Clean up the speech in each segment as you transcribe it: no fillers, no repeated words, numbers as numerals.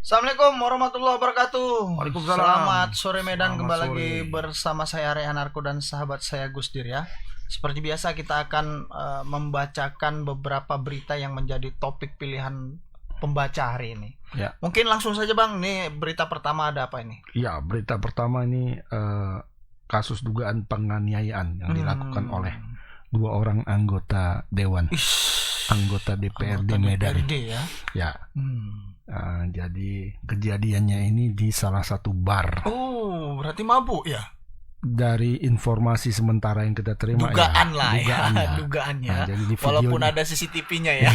Assalamualaikum warahmatullahi wabarakatuh. Waalaikumsalam. Selamat sore Medan. Selamat Kembali sore. lagi bersama saya Arya Anarko dan sahabat saya Gusdir ya. Seperti biasa kita akan membacakan beberapa berita yang menjadi topik pilihan pembaca hari ini. Ya. Mungkin langsung saja Bang, nih berita pertama ada apa ini? Ya, berita pertama ini kasus dugaan penganiayaan yang dilakukan oleh 2 orang anggota Dewan, anggota DPRD Medan. DPRD ya. Ya. Jadi kejadiannya ini di salah satu bar. Oh, berarti mabuk ya? Dari informasi sementara yang kita terima, dugaan ya, lah dugaan ya. ya. Dugaannya. Nah, jadi di walaupun videonya- ada CCTV-nya ya.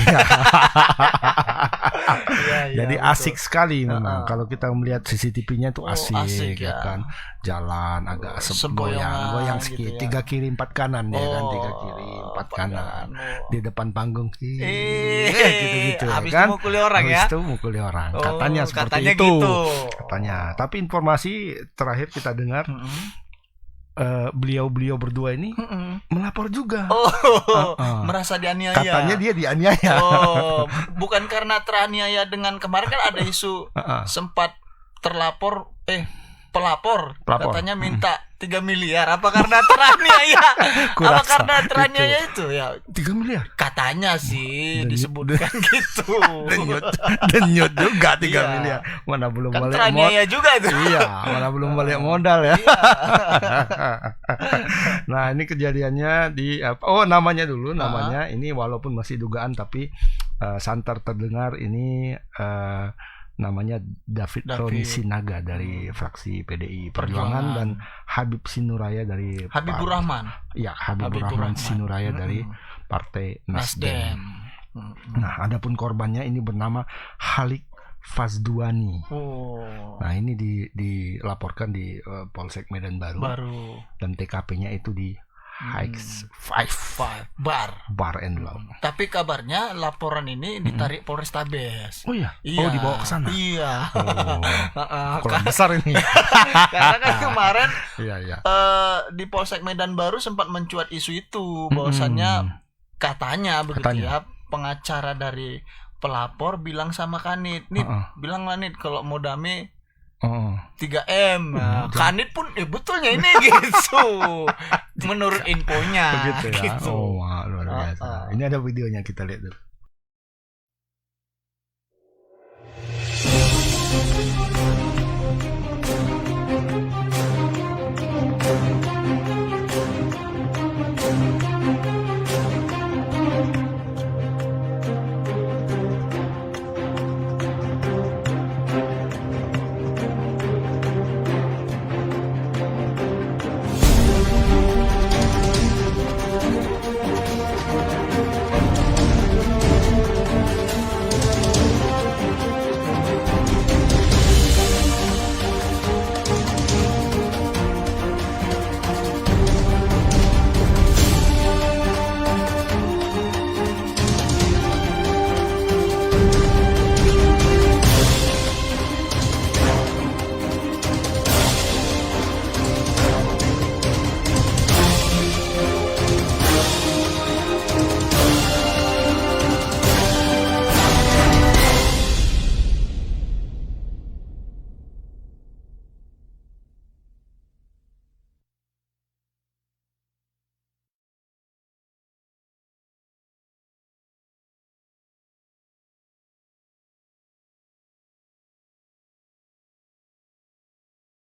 Iya, Jadi betul. asik sekali memang. Kalau kita melihat CCTV-nya itu asik, asik ya kan. Jalan agak Semboyangan goyang gitu sedikit. ya. 3 kiri 4 kanan ya kan. 3 kiri 4 kanan. Di depan panggung gitu-gitu ya habis kan. itu mukuli orang ya. Habis itu mukuli orang. Oh, Katanya seperti katanya itu. gitu. Katanya. Tapi informasi terakhir kita dengar beliau berdua ini melapor juga. Merasa dianiaya. Katanya dia dianiaya. Oh, bukan karena teraniaya dengan kemarin kan ada isu sempat pelapor katanya minta 3 miliar. Apa karena teraniaya? Apa karena teraniaya itu ya? 3 miliar. Katanya sih disebutkan gitu. Denyut juga 3 Iya. miliar. Mana belum Kan balik teraniaya juga itu. Iya, mana belum balik modal ya. Iya. Nah, ini kejadiannya di namanya dulu, namanya ini walaupun masih dugaan tapi santer terdengar ini namanya David Roni Sinaga dari fraksi PDI Perjuangan dan Habib Sinuraya dari Habibur Rahman. Ya, Habibur Rahman Sinuraya dari Partai Nasdem. Nah, adapun korbannya ini bernama Halik Fazduani. Nah, ini dilaporkan di Polsek Medan Baru. Dan TKP-nya itu di Hikes 5 Bar and Lounge. Tapi kabarnya laporan ini ditarik Polrestabes. Oh iya. Oh, dibawa ke sana. Iya. Kurang besar ini. Karena kan kemarin Iya. di Polsek Medan Baru sempat mencuat isu itu bahwasannya katanya begitu ya, pengacara dari pelapor bilang sama Kanit, bilang lah Nit kalau mau damai 3M. Kanit pun betulnya ini gitu. Menurut infonya. Begitu ya. Gitu. Oh, wah, luar biasa. Ini ada videonya, kita lihat dulu.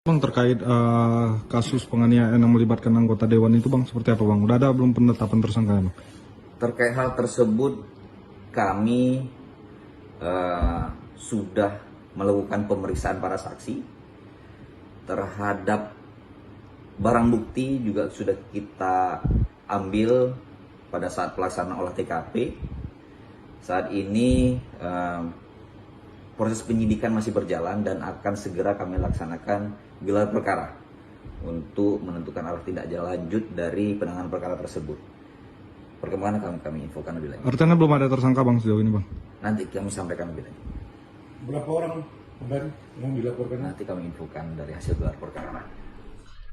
Bang, terkait kasus penganiayaan yang melibatkan anggota dewan itu Bang, seperti apa Bang? Udah ada belum penetapan tersangka Bang? Terkait hal tersebut kami sudah melakukan pemeriksaan para saksi terhadap barang bukti juga sudah kita ambil pada saat pelaksanaan olah TKP. Saat ini proses penyidikan masih berjalan dan akan segera kami laksanakan gelar perkara untuk menentukan arah tindak lanjut dari penanganan perkara tersebut. Perkembangan kami infokan lebih lanjut. Artinya belum ada tersangka Bang sejauh ini Bang? Nanti kami sampaikan lebih lanjut. Berapa orang kemarin yang dilaporkan? Nanti kami infokan dari hasil gelar perkara.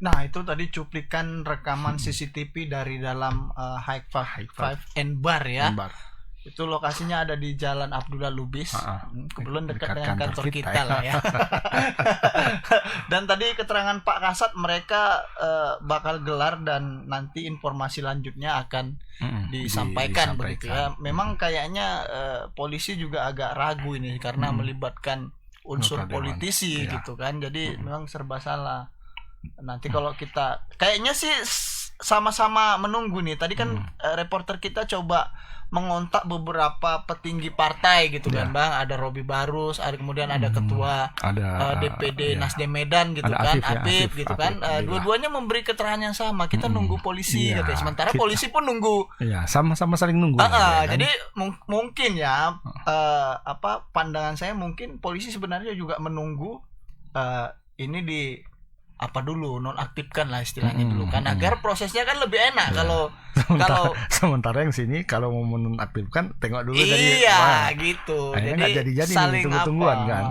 Nah, itu tadi cuplikan rekaman CCTV dari dalam High Five and Bar ya. Itu lokasinya ada di Jalan Abdullah Lubis. Kebetulan dekat dengan kantor kita lah ya. Dan tadi keterangan Pak Kasat, mereka bakal gelar dan nanti informasi lanjutnya akan disampaikan begitu ya. Memang kayaknya polisi juga agak ragu ini karena melibatkan unsur politisi gitu kan. Jadi memang serba salah. Nanti kalau kita kayaknya sih sama-sama menunggu nih. Tadi kan reporter kita coba mengontak beberapa petinggi partai gitu kan Bang. Ada Robi Barus, ada kemudian ada ketua DPD Nasdem Medan gitu kan, Afif gitu kan. Dua-duanya memberi keterangan yang sama. Kita nunggu polisi katanya. Sementara polisi pun nunggu. Iya, sama-sama saling nunggu. Jadi mungkin ya pandangan saya mungkin polisi sebenarnya juga menunggu ini di dulu nonaktifkan lah istilahnya dulu kan, agar prosesnya kan lebih enak. Kalau sementara yang sini kalau mau menonaktifkan tengok dulu gitu. Jadi jadi saling tunggu-tungguan kan.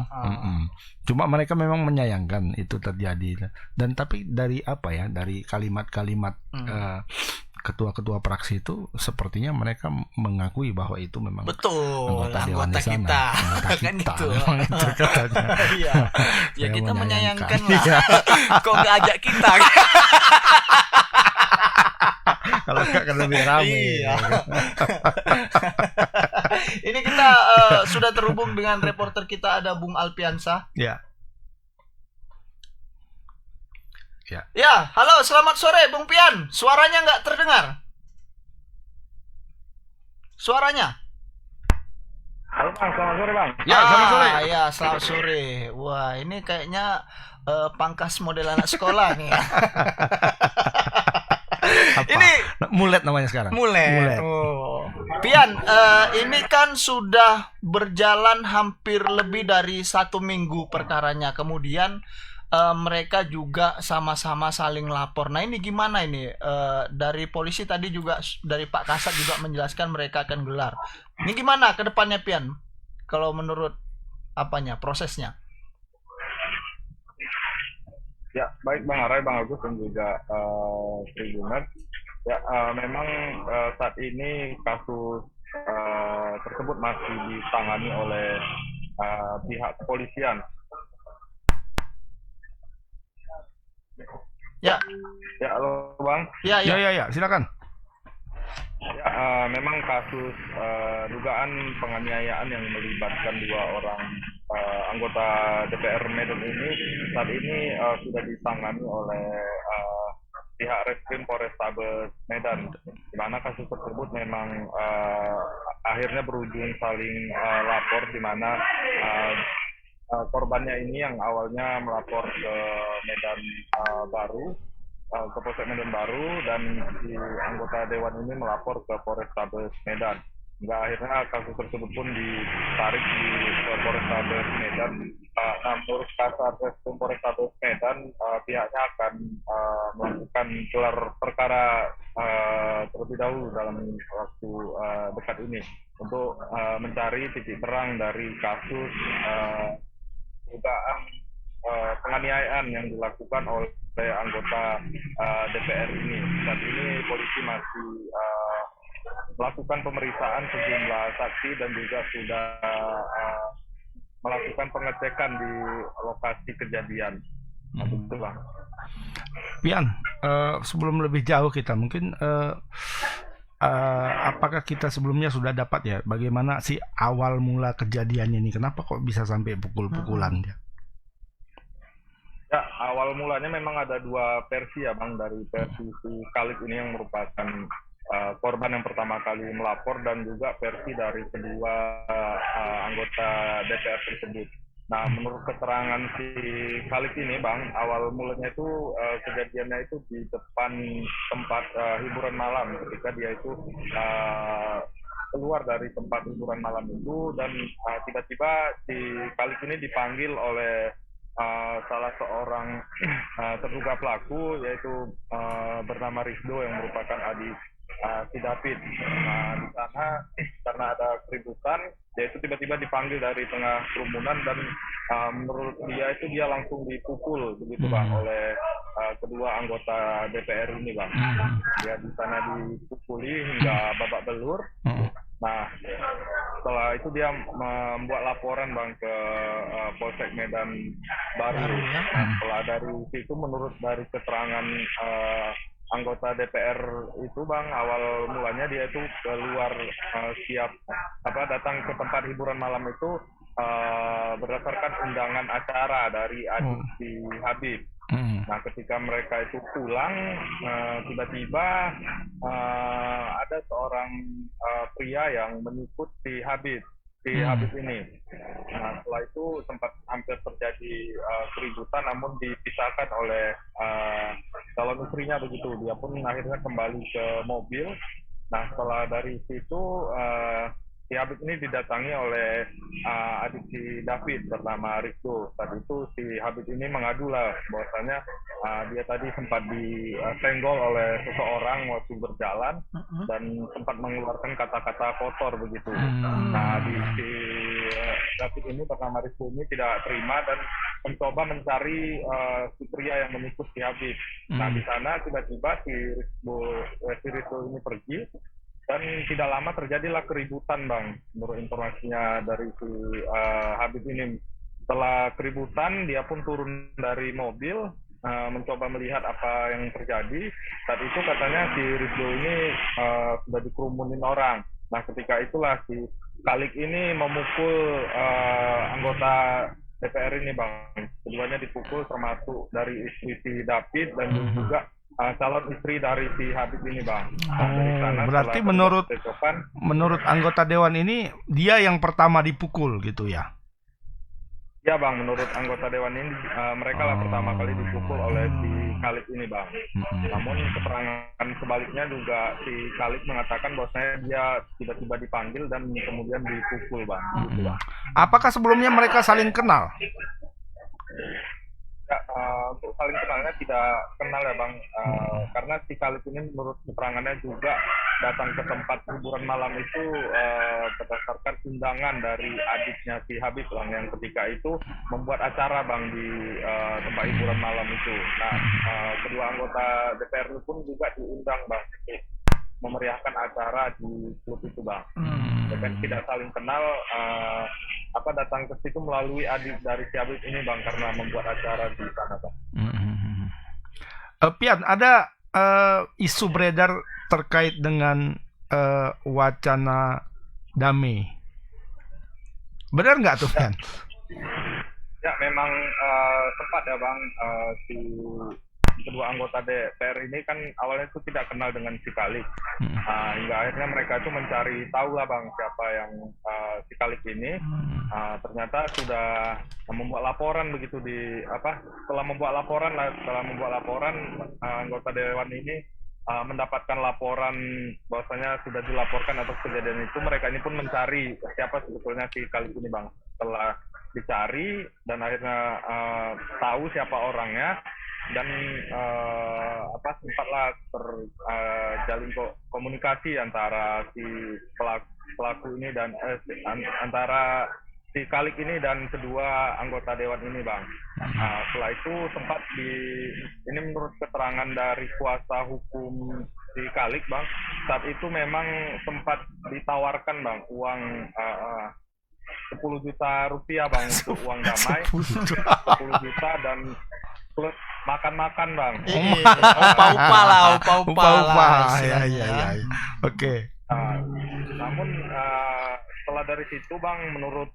Cuma mereka memang menyayangkan itu terjadi, dan tapi dari dari kalimat-kalimat ketua-ketua fraksi itu sepertinya mereka mengakui bahwa itu memang betul anggota kita kan gitu. Itu katanya. Ya kita menyayangkan lah. Kok nggak ajak kita? Kalau nggak kan lebih ramai. Ini kita sudah terhubung dengan reporter kita, ada Bung Alpiansa. Ya, halo, selamat sore Bung Pian. Suaranya nggak terdengar. Suaranya. Halo Bang, selamat sore Bang. Ya, selamat sore. Ya, selamat sore. Wah, ini kayaknya pangkas model anak sekolah nih. Ini Mulet namanya sekarang. Mulet. Pian, ini kan sudah berjalan hampir lebih dari 1 minggu perkaranya. Kemudian mereka juga sama-sama saling lapor. Nah ini gimana ini? Dari polisi tadi juga, dari Pak Kasat juga menjelaskan mereka akan gelar. Ini gimana ke depannya Pian? Kalau menurut prosesnya? Ya, baik Bang Arai, Bang Agus dan juga Tribunet. Ya, memang saat ini kasus tersebut masih ditangani oleh pihak kepolisian. Ya, halo Bang. Ya, silakan. Ya, memang kasus dugaan penganiayaan yang melibatkan 2 orang anggota DPR Medan ini saat ini sudah ditangani oleh pihak Reskrim Polrestabes Medan, di mana kasus tersebut memang akhirnya berujung saling lapor, di mana korbannya ini yang awalnya melapor ke Medan Baru, ke Polsek Medan Baru, dan si anggota dewan ini melapor ke Polrestabes Medan. Hingga akhirnya kasus tersebut pun ditarik di Polrestabes Medan. Menurut Kasat Reskrim Polrestabes Medan, pihaknya akan melakukan gelar perkara terlebih dahulu dalam waktu dekat ini untuk mencari titik terang dari kasus dugaan penganiayaan yang dilakukan oleh anggota DPR ini. Saat ini polisi masih melakukan pemeriksaan sejumlah saksi dan juga sudah melakukan pengecekan di lokasi kejadian. Betul Bang. Pian, sebelum lebih jauh kita mungkin apakah kita sebelumnya sudah dapat ya bagaimana sih awal mula kejadiannya ini? Kenapa kok bisa sampai pukul-pukulan dia? Ya, awal mulanya memang ada 2 versi ya Bang, dari versi si Khalid ini yang merupakan korban yang pertama kali melapor, dan juga versi dari kedua anggota DPR tersebut. Nah, menurut keterangan si Khalid ini Bang, awal mulanya itu kejadiannya itu di depan tempat hiburan malam, ketika dia itu keluar dari tempat hiburan malam itu, dan tiba-tiba si Khalid ini dipanggil oleh salah seorang terduga pelaku, yaitu bernama Rizdo yang merupakan adik si David. Nah, di sana karena ada keributan, dia itu tiba-tiba dipanggil dari tengah kerumunan, dan menurut dia itu dia langsung dipukul begitu Bang oleh kedua anggota DPR ini Bang. Dia di sana dipukuli hingga babak belur. Nah, setelah itu dia membuat laporan bang ke Polsek Medan Baru. Nah, setelah dari situ menurut dari keterangan anggota DPR itu bang, awal mulanya dia itu keluar datang ke tempat hiburan malam itu berdasarkan undangan acara dari adik si Habib. Nah, ketika mereka itu pulang, tiba-tiba ada seorang pria yang menyebut si Habib ini. Nah, setelah itu sempat hampir terjadi keributan, namun dipisahkan oleh calon istrinya begitu. Dia pun akhirnya kembali ke mobil. Nah, setelah dari situ si Habib ini didatangi oleh adik si David bernama Rizko. Saat itu si Habib ini mengadu lah bahwasanya dia tadi sempat disenggol oleh seseorang waktu berjalan dan sempat mengeluarkan kata-kata kotor begitu. Nah, si David ini bernama Rizko ini tidak terima dan mencoba mencari si pria yang mengikut si Habib. Nah, di sana tiba-tiba si Rizko ini pergi. Dan tidak lama terjadilah keributan bang, menurut informasinya dari si Habib ini. Setelah keributan dia pun turun dari mobil, mencoba melihat apa yang terjadi. Saat itu katanya si Rizdo ini sudah dikerumunin orang. Nah, ketika itulah si Kalik ini memukul anggota DPR ini bang. Keduanya dipukul termasuk dari istri si David dan juga calon istri dari si Habib ini bang. Berarti menurut anggota dewan ini dia yang pertama dipukul gitu ya? Ya bang, menurut anggota dewan ini mereka lah pertama kali dipukul oleh si Khalid ini bang. Namun keterangan sebaliknya juga si Khalid mengatakan bahwasanya dia tiba-tiba dipanggil dan kemudian dipukul bang. Gitu, bang. Apakah sebelumnya mereka saling kenal? Ya, untuk saling kenalnya tidak kenal ya bang, karena si Khalid ini menurut keterangannya juga datang ke tempat hiburan malam itu berdasarkan undangan dari adiknya si Habib bang, yang ketika itu membuat acara bang di tempat hiburan malam itu. Nah, kedua anggota DPR pun juga diundang bang memeriahkan acara di klub itu bang. Dan tidak saling kenal, datang ke situ melalui adik dari si Habib ini bang, karena membuat acara di sana bang. Pian, ada isu beredar terkait dengan wacana damai. Benar nggak tuh Pian? Ya memang sempat ya bang, si kedua anggota DPR ini kan awalnya itu tidak kenal dengan si Kalik. Hingga akhirnya mereka itu mencari tahu lah bang siapa yang si Kalik ini. Ternyata sudah membuat laporan begitu setelah membuat laporan anggota dewan ini mendapatkan laporan bahwasanya sudah dilaporkan atas kejadian itu. Mereka ini pun mencari siapa sebetulnya si Kalik ini bang. Setelah dicari dan akhirnya tahu siapa orangnya, dan sempatlah terjalin komunikasi antara si pelaku ini dan antara si Kalik ini dan kedua anggota dewan ini bang. Setelah itu sempat ini menurut keterangan dari kuasa hukum si Kalik bang, saat itu memang sempat ditawarkan bang uang 10 juta rupiah bang untuk uang damai, 10 juta dan plus makan-makan bang. Upa-upa. Ya. Oke. Namun setelah dari situ bang, menurut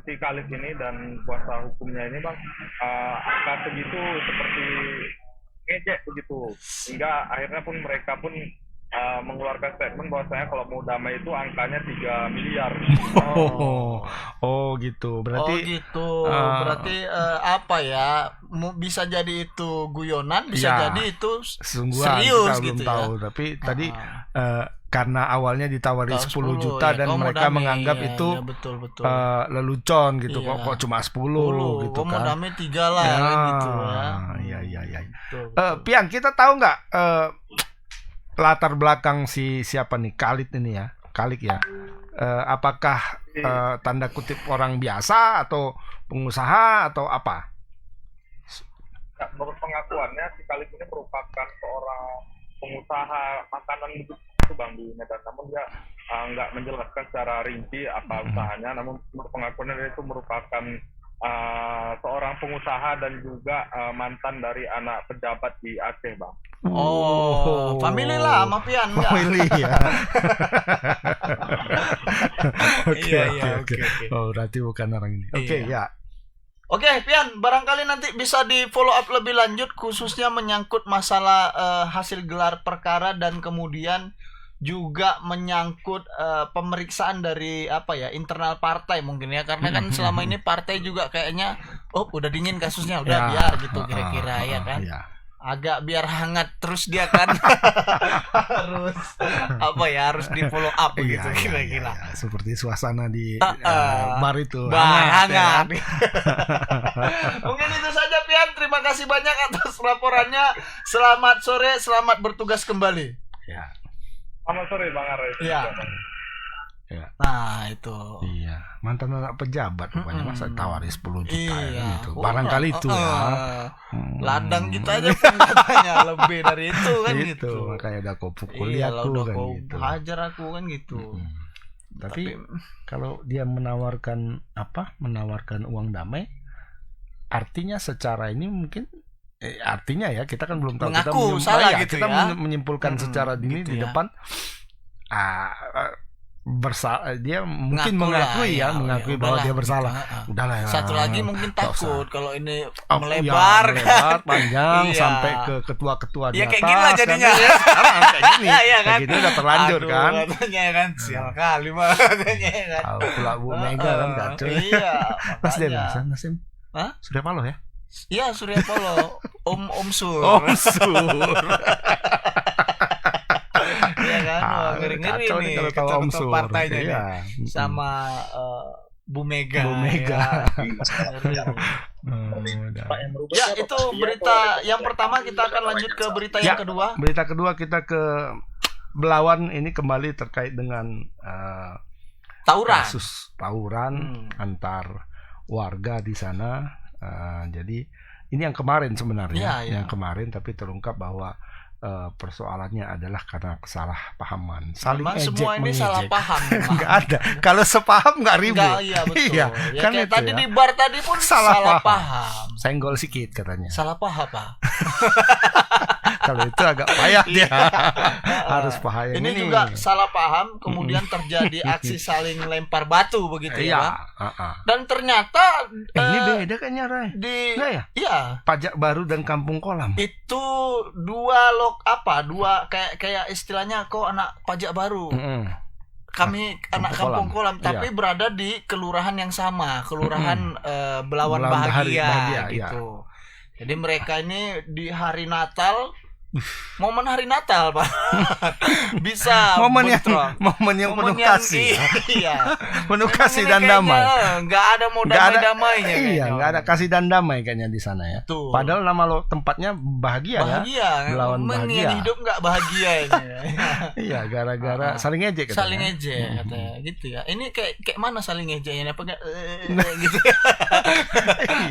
si Khalid ini dan kuasa hukumnya ini bang, angka segitu seperti ngejek begitu, hingga akhirnya pun mereka pun mengeluarkan statement bahwasanya kalau mau damai itu angkanya 3 miliar. Gitu. Berarti apa ya? Bisa jadi itu guyonan, bisa jadi itu sungguhan, serius kita gitu belum tahu. Tapi tadi karena awalnya ditawari 10 juta dan mereka menganggap itu betul. lelucon gitu. Kok cuma 10 gitu kan. Mau damai 3 lah gitu ya. Iya. Pian, kita tahu nggak latar belakang siapa nih Khalid ini ya? Kalik ya. Apakah tanda kutip orang biasa atau pengusaha atau apa? Ya, menurut pengakuannya si Khalid ini merupakan seorang pengusaha makanan itu Bang di Medan, namun dia nggak menjelaskan secara rinci apa usahanya, namun pengakuannya itu merupakan seorang pengusaha dan juga mantan dari anak pejabat di Aceh Bang. Oh, family lah sama Pian enggak? Family ya. Iya, Oke. Oh, berarti bukan orang ini. Oke, ya. Oke, Pian, barangkali nanti bisa di follow up lebih lanjut khususnya menyangkut masalah hasil gelar perkara dan kemudian juga menyangkut pemeriksaan dari internal partai mungkin ya, karena kan selama ini partai juga kayaknya udah dingin kasusnya, udah biar gitu kira-kira ya kan. Agak biar hangat terus dia kan. harus di follow up gitu kira-kira. Seperti suasana di bar itu. Hangat. Mungkin itu saja Pian, terima kasih banyak atas laporannya. Selamat sore, selamat bertugas kembali. Ya. Selamat sore Bang Aris. Iya. Ya. Nah itu. Iya, mantan anak pejabat rupanya masa tawari 10 juta gitu. Oh, Barangkali itu ya. Ladang kita aja kan katanya lebih dari itu kan gitu. Makanya udah kau pukuli aku udah kan kau gitu. hajar aku kan gitu. Tapi kalau dia menawarkan uang damai, artinya secara ini mungkin artinya ya kita kan belum tahu, mengaku salah gitu kita ya. menyimpulkan secara dini gitu di ya. depan dia mungkin mengakui bahwa dia bersalah. Udahlah ya. Satu lagi mungkin takut kalau ini melebar kan panjang sampai ke ketua-ketua di ya atas. kayak gini lah jadinya. Kan, sekarang kayak gini. Iya kan? Kayak gini udah terlanjur kan. Katanya kan sial kali katanya kan. Tahu pula Bu Mega kan kacau. Iya. Nasdem. Hah? Surya Paloh ya? Iya, Surya Paloh. Om Sur. Iya kan, ngeri-ngeri nih kalau tahu Om Sur partainya iya. nih. Sama Bu Mega. Ya, itu berita yang pertama, kita akan lanjut ke berita yang kedua. Berita kedua kita ke Belawan, ini kembali terkait dengan kasus tawuran antar warga di sana. Jadi ini yang kemarin sebenarnya, yang kemarin, tapi terungkap bahwa persoalannya adalah karena kesalahpahaman, saling ejek semua ini mengejek. salah paham. Nggak ada. Kalau sepaham nggak ribut. Iya betul. Iya, Ya, kan kayak itu tadi ya. di bar tadi pun salah paham. Senggol sikit katanya. Salah paham Pak. Kalau itu agak payah dia. Harus paham ini juga salah paham, kemudian terjadi aksi saling lempar batu begitu ya. Dan ternyata ini beda kayaknya Ray. Nggak ya? Iya. Pajak Baru dan Kampung Kolam. Itu dua kayak istilahnya kok anak pajak baru. Kami anak Kampung Kolam, tapi berada di kelurahan yang sama, kelurahan Belawan Bahagia gitu. Jadi mereka ini di hari Natal, momen hari Natal Pak, bisa momen yang penuh kasih, penuh kasih dan damai. Nggak ada mau damai-damainya. Iya, nggak ada kasih dan damai kayaknya di sana ya. Tuh. Padahal nama tempatnya bahagia ya. Belawan Bahagia. Hidup nggak bahagia ini. Iya, gara-gara saling ejek. Saling ejek katanya, gitu ya. Ini kayak mana saling ejeknya? Apa kayak gitu?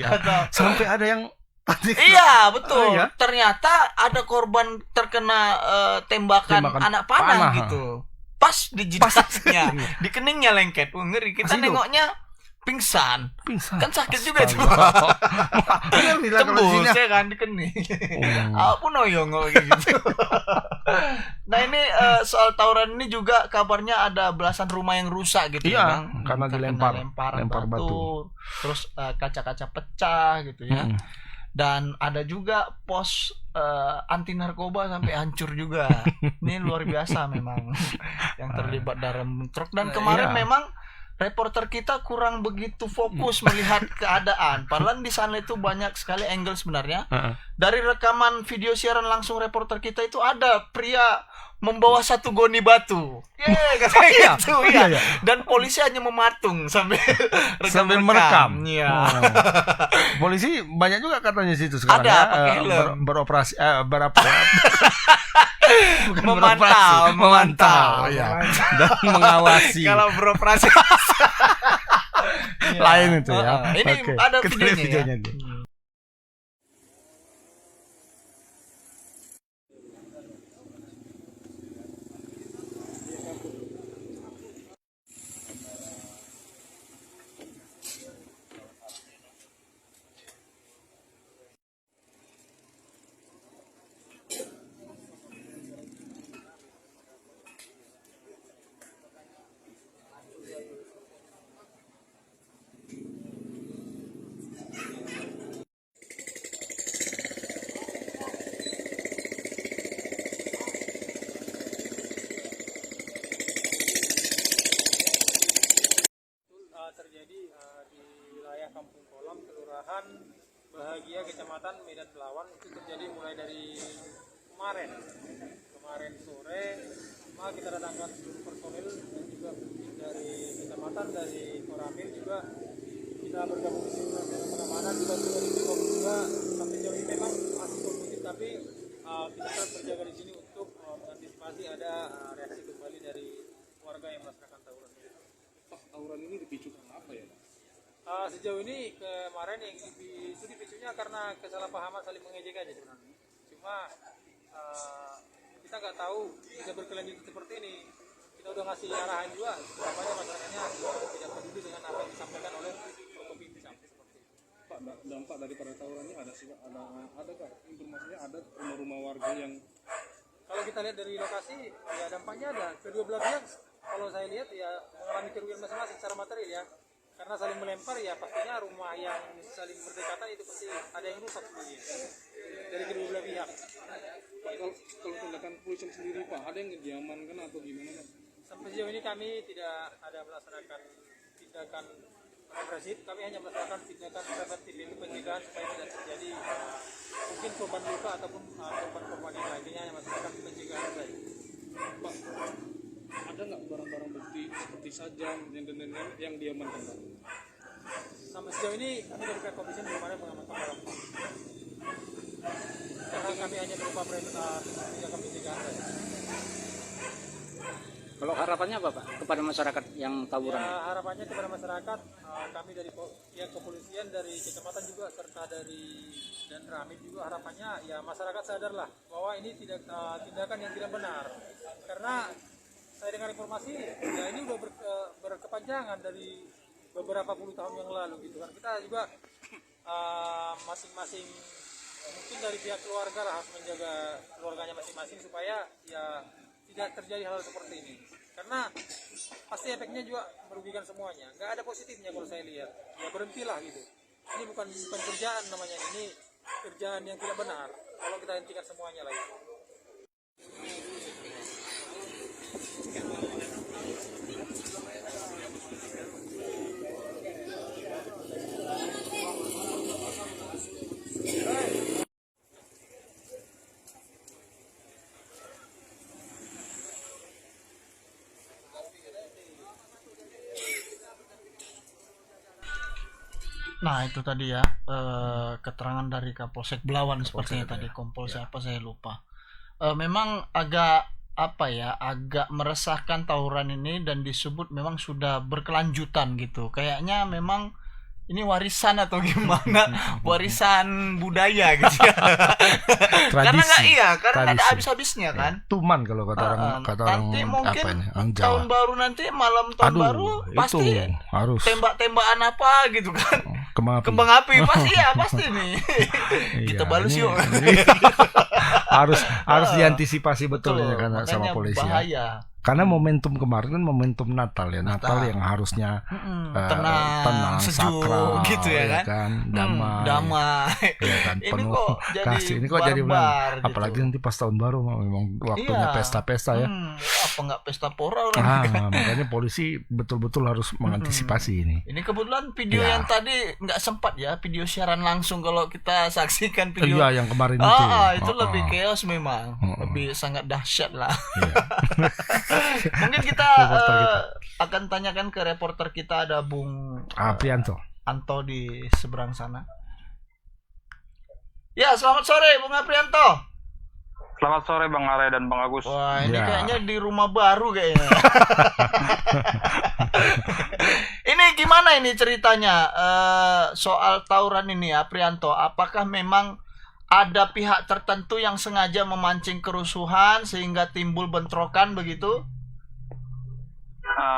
Iya. Sampai ada yang iya betul. Ternyata ada korban terkena tembakan anak panah gitu. Pas di jidatnya, di keningnya lengket. Ngeri. Kita nengoknya pingsan. Kan sakit juga itu. Tembus ya kan di kening. Apa noyong kayak gitu. Nah ini soal tawuran ini juga kabarnya ada belasan rumah yang rusak gitu ya Bang. Karena dilempar batu. Terus kaca-kaca pecah gitu ya. Dan ada juga pos anti narkoba sampai hancur juga. Ini luar biasa memang yang terlibat dalam truk. Dan kemarin memang reporter kita kurang begitu fokus melihat keadaan. Padahal di sana itu banyak sekali angle sebenarnya. Dari rekaman video siaran langsung reporter kita itu ada pria membawa satu goni batu. Katanya gitu ya. Dan polisi hanya mematung sambil merekam. Iya. Polisi banyak juga katanya situ sekarang ada, ya. Beroperasi memantau ya. Dan mengawasi. Kalau beroperasi lain itu ya. Ini ada videonya. Kelurahan Bahagia Kecamatan Medan Belawan itu terjadi mulai dari kemarin sore. Maka kita datangkan seluruh personil dan juga dari kecamatan, dari Koramil juga kita bergabung di sini dengan pengamanan, dibantu dari Brimob juga. Sampai jauh ini memang masih kondusif, tapi kita tetap berjaga di sini untuk mengantisipasi ada reaksi kembali dari warga yang melaksanakan tawuran. Tawuran ini dipicu karena apa ya? Sejauh ini kemarin yang itu dipicunya karena kesalahpahaman saling mengejek aja sebenarnya. Cuma kita nggak tahu bisa berkelanjutan seperti ini. Kita udah ngasih arahan juga, supaya masyarakatnya tidak peduli dengan apa yang disampaikan oleh Forkopimda seperti itu. Pak, dampak daripada tawuran ini ada kah informasinya, ada rumah-rumah warga yang Kalau kita lihat dari lokasi, ya dampaknya ada. Kedua belah pihak, kalau saya lihat ya mengalami kerugian masing-masing secara material ya. Karena saling melempar ya pastinya rumah yang saling berdekatan itu pasti ada yang rusak sebenarnya dari kedua belah pihak. kalau tindakan polisi sendiri Pak, ada yang diamankan atau gimana Pak? Sampai sejauh ini kami tidak ada melaksanakan tindakan represif, kami hanya melaksanakan tindakan preventif, yaitu pencegahan supaya tidak terjadi mungkin korban luka ataupun korban-korban yang lainnya, hanya melaksanakan pencegahan saja. Pak, ada nggak barang-barang bukti seperti sajam yang diamankan Pak? Sampai sejauh ini kami dari pihak komisi belum ada mengamankan barang bukti. Karena kami hanya berupa tindakan pencegahan saja. Kalau harapannya apa Pak kepada masyarakat yang tawuran? Ya, harapannya kepada masyarakat, kami dari pihak kepolisian, dari kecamatan juga, serta dari dan Ramil juga, harapannya ya masyarakat sadarlah bahwa ini tindakan yang tidak benar. Karena saya dengar informasi ya ini udah berkepanjangan dari beberapa puluh tahun yang lalu gitu kan. Kita juga masing-masing mungkin dari pihak keluarga lah harus menjaga keluarganya masing-masing supaya ya tidak terjadi hal seperti ini, karena pasti efeknya juga merugikan semuanya. Nggak ada positifnya kalau saya lihat. Ya berhentilah gitu. Ini bukan kerjaan namanya, ini kerjaan yang tidak benar. Kalau kita hentikan semuanya lagi. Nah itu tadi ya keterangan dari Kapolsek Belawan sepertinya tadi, Kompol siapa saya lupa. Memang agak agak meresahkan tawuran ini, dan disebut memang sudah berkelanjutan gitu. Kayaknya memang ini warisan atau gimana, warisan budaya gitu ya. Karena nggak ada habis-habisnya kan. Tuman kalau kata orang nanti mungkin orang Jawa. Tahun baru nanti, malam tahun baru pasti harus tembak-tembakan apa gitu kan. Kembang api pasti nih. Kita balus yuk. harus diantisipasi betul ya karena sama polisi. Bahaya. Karena momentum kemarin kan momentum Natal ya, Natal yang harusnya tenang, sejuk sakral, gitu ya kan, damai. Ya kan, penuh kasih. Ini kok jadi barbar gitu. apalagi nanti pas tahun baru memang waktunya pesta-pesta ya. Apa nggak pesta pora orang? Makanya polisi betul-betul harus mengantisipasi ini. Ini kebetulan video yang tadi nggak sempat ya, video siaran langsung. Kalau kita saksikan video yang kemarin itu lebih chaos memang, lebih sangat dahsyat lah. Mungkin kita akan tanyakan ke reporter kita, ada Bung Aprianto Anto di seberang sana. Ya, selamat sore Bung Aprianto. Selamat sore Bang Are dan Bang Agus. Wah, ini kayaknya di rumah baru kayaknya. Ini gimana ini ceritanya soal tawuran ini Aprianto? Apakah memang ada pihak tertentu yang sengaja memancing kerusuhan sehingga timbul bentrokan begitu?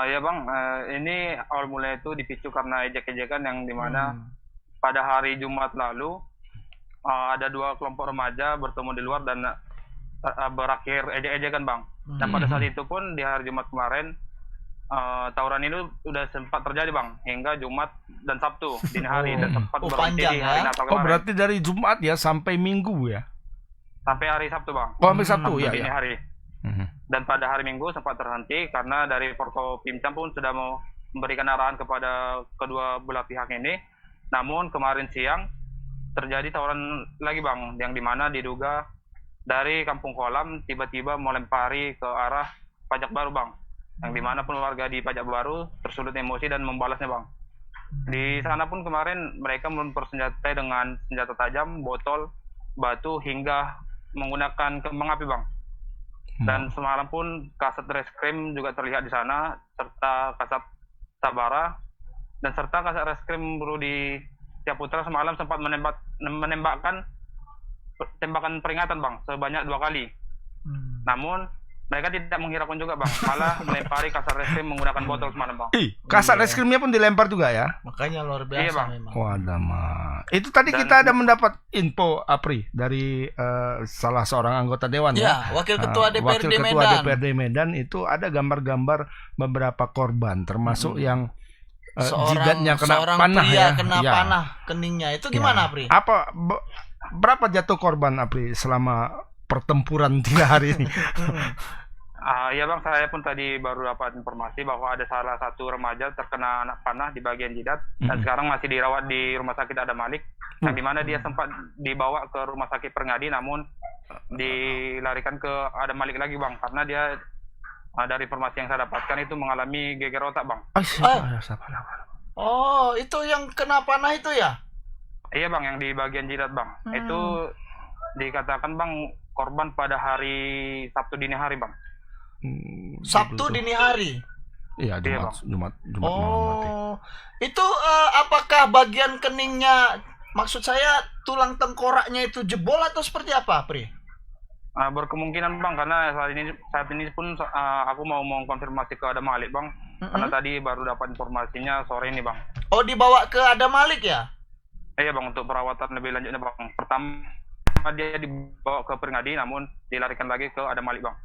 Ya Bang, ini awal mulai itu dipicu karena ejek-ejekan yang dimana pada hari Jumat lalu ada dua kelompok remaja bertemu di luar dan berakhir ejek-ejekan Bang. Dan pada saat itu pun di hari Jumat kemarin tawuran ini sudah sempat terjadi Bang, hingga Jumat dan Sabtu dini hari, dan sempat berhenti di hari Natal kemarin. Berarti dari Jumat ya sampai Minggu ya? Sampai hari Sabtu Bang. Sampai Sabtu ya. Dini hari. Dan pada hari Minggu sempat terhenti karena dari Forkopimda pun sudah mau memberikan arahan kepada kedua belah pihak ini Namun kemarin siang terjadi tawuran lagi bang, yang dimana diduga dari Kampung Kolam tiba-tiba melempari ke arah Pajak Baru bang, yang dimana pun warga di Pajak Baru tersulut emosi dan membalasnya bang. Di sana pun kemarin mereka mempersenjatai dengan senjata tajam, botol, batu hingga menggunakan kembang api bang. Dan semalam pun kasat reskrim juga terlihat di sana, serta kasat Sabara dan serta kasat reskrim Rudi Setiaputra semalam sempat menembakkan tembakan peringatan bang sebanyak 2 kali. Namun mereka tidak menghiraukan juga bang, malah melempari kasat reskrim menggunakan botol semalam bang. Kasat reskrimnya pun dilempar juga ya? Makanya luar biasa bang. memang. Wadah itu tadi kita ada mendapat info Apri dari salah seorang anggota dewan ya. Wakil ketua DPRD Wakil ketua Medan. DPRD Medan itu ada gambar-gambar beberapa korban termasuk yang jidatnya kena panah pria ya. Kena panah keningnya. Itu gimana Apri? Berapa jatuh korban Apri selama pertempuran 3 hari ini? Ya bang, saya pun tadi baru dapat informasi bahwa ada salah satu remaja terkena anak panah di bagian jidat dan sekarang masih dirawat di Rumah Sakit Adam Malik, yang dimana dia sempat dibawa ke Rumah Sakit Perngadi namun dilarikan ke Adam Malik lagi bang, karena dia dari informasi yang saya dapatkan itu mengalami geger otak bang. Oh, itu yang kena panah itu ya? Iya bang, yang di bagian jidat bang. Itu dikatakan bang korban pada hari Sabtu dini hari bang. Sabtu dini hari? Iya, Jumat oh, malam. Itu apakah bagian keningnya, maksud saya tulang tengkoraknya itu jebol atau seperti apa, Pri? Berkemungkinan bang, karena saat ini pun aku mau mengkonfirmasi ke Adam Malik bang, karena tadi baru dapat informasinya sore ini bang. Oh, dibawa ke Adam Malik ya? Iya bang, untuk perawatan lebih lanjutnya bang. Pertama dia dibawa ke Perngadi namun dilarikan lagi ke Adam Malik bang.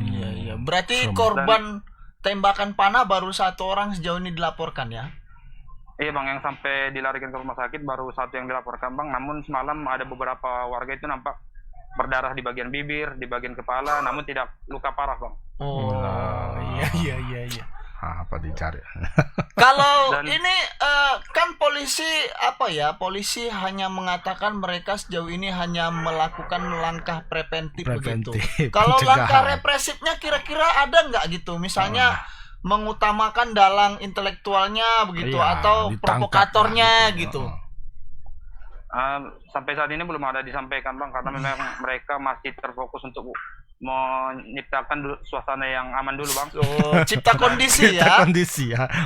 Iya. Berarti korban tembakan panah baru 1 orang sejauh ini dilaporkan ya? Iya bang, yang sampai dilarikan ke rumah sakit baru 1 yang dilaporkan bang. Namun semalam ada beberapa warga itu nampak berdarah di bagian bibir, di bagian kepala, namun tidak luka parah bang. Oh iya. Apa dicari? Kalau ini kan polisi hanya mengatakan mereka sejauh ini hanya melakukan langkah preventif begitu. Kalau langkah represifnya kira-kira ada nggak gitu? Misalnya mengutamakan dalang intelektualnya begitu atau provokatornya gitu. Sampai saat ini belum ada disampaikan bang, karena memang mereka masih terfokus untuk menciptakan suasana yang aman dulu bang. Cipta kondisi ya.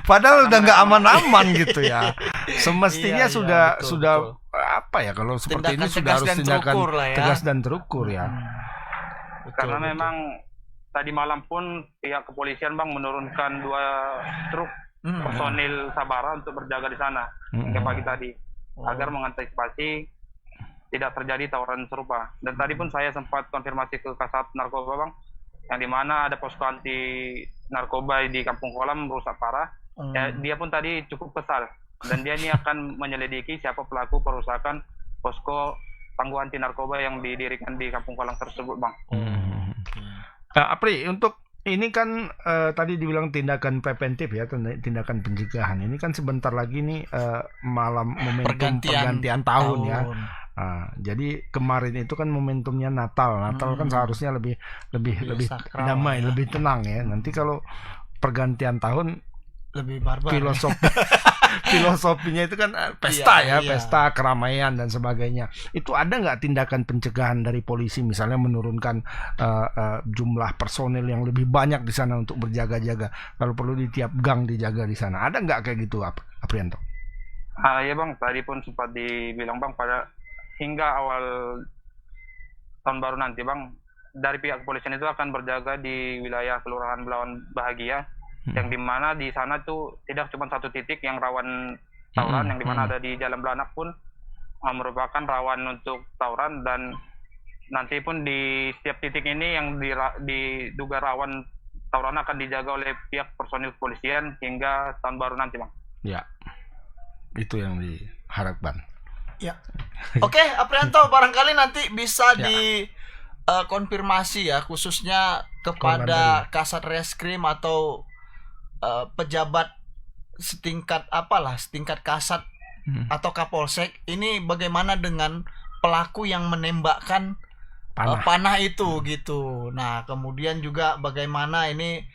Padahal udah nggak aman-aman gitu ya. Semestinya sudah apa ya, kalau seperti ini sudah harus tindakan tegas dan terukur ya. Karena memang tadi malam pun pihak kepolisian bang menurunkan 2 truk personil Sabara untuk berjaga di sana hingga pagi tadi agar mengantisipasi tidak terjadi tawuran serupa. Dan tadi pun saya sempat konfirmasi ke Kasat Narkoba bang, yang dimana ada posko anti narkoba di Kampung Kolam rusak parah. Dia pun tadi cukup kesal dan dia ini akan menyelidiki siapa pelaku perusakan posko tangguh anti narkoba yang didirikan di Kampung Kolam tersebut bang. Apri, untuk ini kan tadi dibilang tindakan preventif ya, tindakan pencegahan. Ini kan sebentar lagi nih malam momentum pergantian tahun ya. Jadi kemarin itu kan momentumnya Natal kan seharusnya lebih damai, lebih tenang ya. Nanti kalau pergantian tahun lebih barbar. Filosofinya itu kan pesta pesta keramaian dan sebagainya. Itu ada nggak tindakan pencegahan dari polisi, misalnya menurunkan jumlah personil yang lebih banyak di sana untuk berjaga-jaga, kalau perlu di tiap gang dijaga di sana, ada nggak kayak gitu, Aprianto? Ya bang, tadi pun sempat dibilang bang, pada hingga awal tahun baru nanti bang, dari pihak kepolisian itu akan berjaga di wilayah Kelurahan Belawan Bahagia, yang dimana di sana tuh tidak cuma 1 titik yang rawan tawuran, yang dimana ada di Jalan Belanak pun merupakan rawan untuk tawuran, dan nanti pun di setiap titik ini yang diduga rawan tawuran akan dijaga oleh pihak personil kepolisian hingga tahun baru nanti bang. Ya, itu yang diharapkan. Ya. Oke, Aprianto, barangkali nanti bisa dikonfirmasi ya, khususnya kepada Kasat Reskrim atau pejabat setingkat kasat atau Kapolsek, ini bagaimana dengan pelaku yang menembakkan panah itu gitu. Nah, kemudian juga bagaimana ini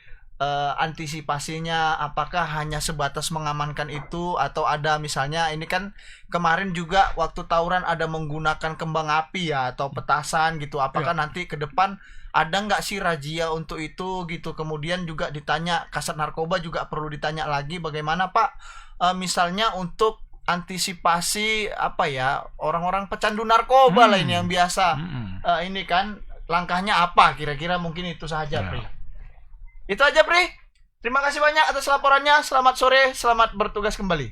antisipasinya, apakah hanya sebatas mengamankan itu atau ada misalnya ini kan kemarin juga waktu tawuran ada menggunakan kembang api ya atau petasan gitu, apakah nanti ke depan ada nggak sih razia untuk itu gitu. Kemudian juga ditanya Kasat Narkoba juga perlu ditanya lagi bagaimana Pak misalnya untuk antisipasi apa ya orang-orang pecandu narkoba lah ini yang biasa ini kan langkahnya apa kira-kira, mungkin itu saja Pri. Itu aja Pri. Terima kasih banyak atas laporannya. Selamat sore, selamat bertugas kembali.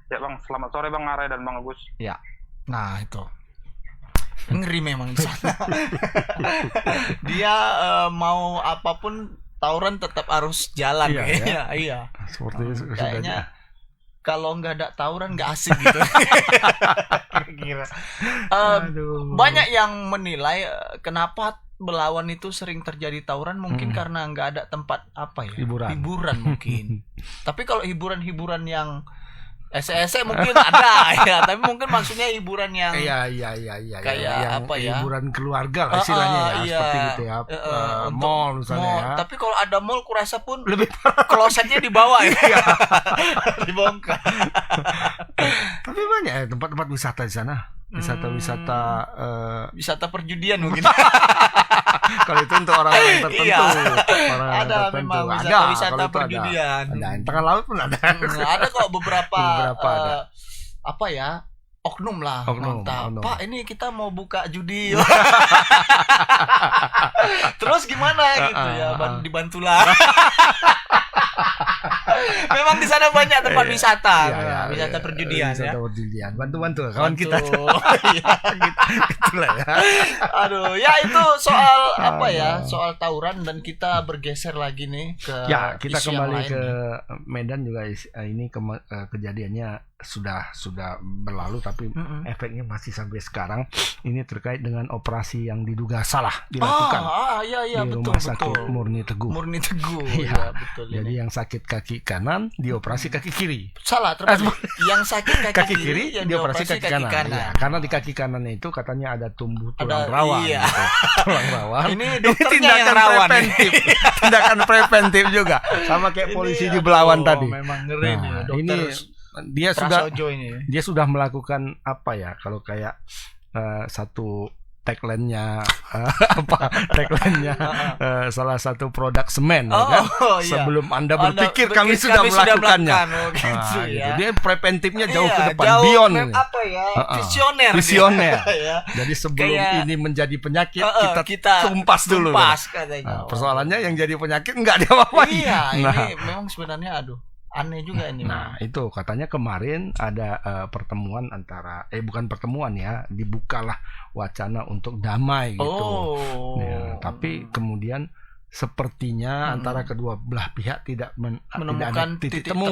Ya Bang, selamat sore Bang Arai dan Bang Agus. Ya. Nah itu ngeri memang di sana. Dia mau apapun tawuran tetap harus jalan kayaknya. Iya. Seperti kayaknya kalau nggak ada tawuran nggak asik gitu. Kira-kira. Banyak yang menilai kenapa Belawan itu sering terjadi tawuran mungkin karena nggak ada tempat apa ya hiburan mungkin. Tapi kalau hiburan yang ese-ese mungkin ada ya, tapi mungkin maksudnya hiburan yang kayak yang apa ya, hiburan keluarga lah istilahnya seperti gitu ya, mall misalnya ya. Tapi kalau ada mall kurasa pun lebih klosetnya di bawah ya. Dibongkar. Tapi banyak tempat-tempat wisata di sana. Wisata perjudian mungkin. Kalau itu untuk orang-orang tertentu. Ada memang wisata perjudian. Ada. Tengah laut pun ada. Ada kok beberapa apa ya, oknum lah. Oknum. Pak, ini kita mau buka judi. Terus gimana gitu ya, dibantulah. Memang di sana banyak tempat wisata, wisata perjudian ya. Perjudian. Bantu kawan kita. Gitulah ya. Aduh, ya itu soal apa ya? Soal tawuran, dan kita bergeser lagi nih ke kita isu kembali yang lain ke nih. Medan juga. Ini kejadiannya sudah berlalu, tapi efeknya masih sampai sekarang. Ini terkait dengan operasi yang diduga salah dilakukan di rumah sakit Murni Teguh. Ya, betul. Jadi yang sakit kaki kanan dioperasi kaki kiri. Salah, terbalik. Yang sakit kaki kiri yang dioperasi kaki kanan. Ya, karena di kaki kanannya itu katanya ada tumbuh tulang rawan. Iya. Gitu. Tulang rawan. Ini dokternya yang rawan. Tindakan preventif juga. Sama kayak polisi di Belawan tadi. Memang ngeri nih, dokter. Ini dia sudah melakukan apa ya, kalau kayak satu tagline-nya salah satu produk semen kan? Sebelum Anda berpikir kami sudah melakukannya. Gitu. Dia preventifnya jauh ke depan, beyond apa ya, visioner. Jadi sebelum ini menjadi penyakit, kita tumpas dulu. Persoalannya yang jadi penyakit enggak diapa-apain. Ini memang sebenarnya aneh juga ini. Nah, itu katanya kemarin ada pertemuan antara bukan pertemuan ya, dibukalah wacana untuk damai gitu. Tapi kemudian sepertinya antara kedua belah pihak tidak menemukan titik temu.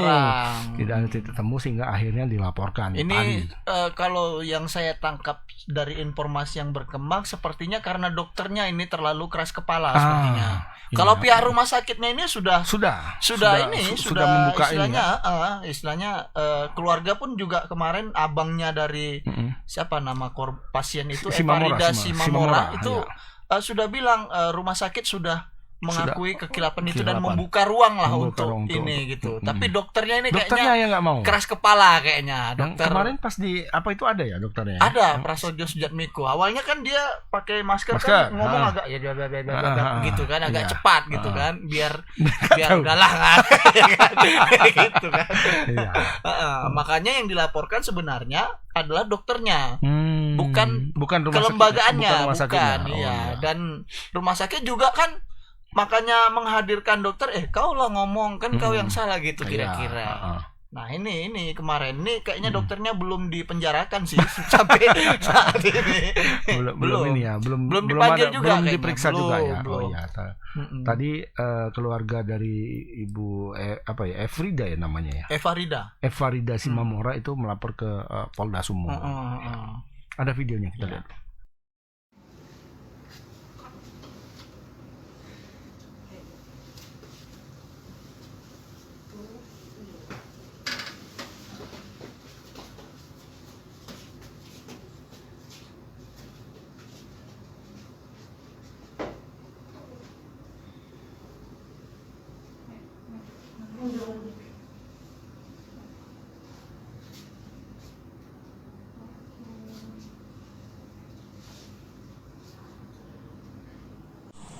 Tidak ada titik temu sehingga akhirnya dilaporkan. Ini kalau yang saya tangkap dari informasi yang berkembang, sepertinya karena dokternya ini terlalu keras kepala sepertinya. Kalau pihak rumah sakitnya ini sudah membuka istilahnya keluarga pun juga kemarin abangnya dari siapa nama pasien itu, Evarida Simamora itu sudah bilang rumah sakit sudah mengakui kekilapan itu dan membuka ruang lah untuk ini gitu. Tapi dokternya ini kayaknya yang nggak mau. Keras kepala kayaknya. Dokter kemarin pas di apa itu ada ya dokternya? Ada, Prasojo Sujatmiko. Awalnya kan dia pakai masker. Kan ngomong agak gitu kan, agak cepat gitu kan, biar udahlah kan. Gitu kan. Makanya yang dilaporkan sebenarnya adalah dokternya, bukan kelembagaannya, bukan. Dan rumah sakit juga kan makanya menghadirkan dokter, kau lah ngomong kan, kau yang salah gitu kira-kira. Nah ini kemarin ini kayaknya dokternya belum dipenjarakan sih sampai saat ini. belum dipanggil juga, belum diperiksa juga ya. Belum. Tadi keluarga dari Ibu Evrida ya namanya ya. Evarida Simamora itu melapor ke Polda Sumut. Ada videonya, kita lihat.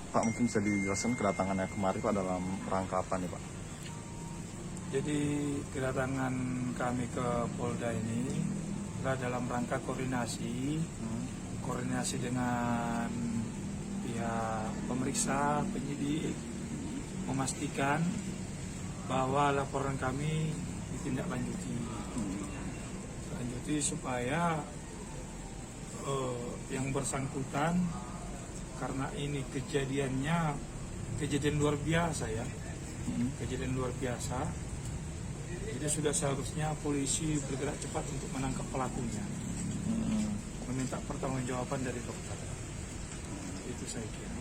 Pak, mungkin bisa dijelaskan kedatangannya kemari Pak dalam rangka apa nih Pak? Jadi kedatangan kami ke Polda ini adalah dalam rangka koordinasi dengan pihak pemeriksa, penyidik, memastikan bahwa laporan kami ditindaklanjuti supaya yang bersangkutan, karena ini kejadian luar biasa ya, kejadian luar biasa. Jadi sudah seharusnya polisi bergerak cepat untuk menangkap pelakunya, meminta pertanggungjawaban dari dokter. Itu saya kira.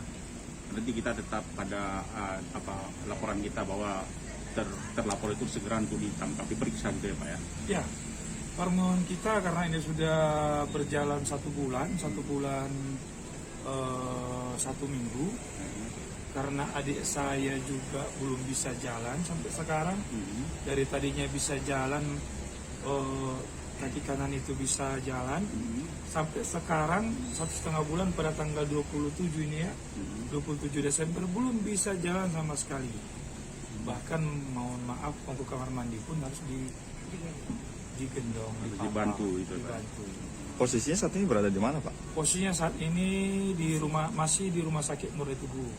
Nanti kita tetap pada laporan kita bahwa terlapor itu segera untuk ditangkap, diperiksa gitu ya Pak ya? Ya, permohonan kita karena ini sudah berjalan 1 bulan 1 minggu, karena adik saya juga belum bisa jalan sampai sekarang. Dari tadinya bisa jalan, kaki kanan itu bisa jalan, sampai sekarang 1,5 bulan pada tanggal 27 ini ya, 27 Desember belum bisa jalan sama sekali. Bahkan mohon maaf untuk kamar mandi pun harus digendong, dibantu. Posisinya saat ini berada di mana Pak? Posisinya saat ini masih di rumah sakit Murai Tugu.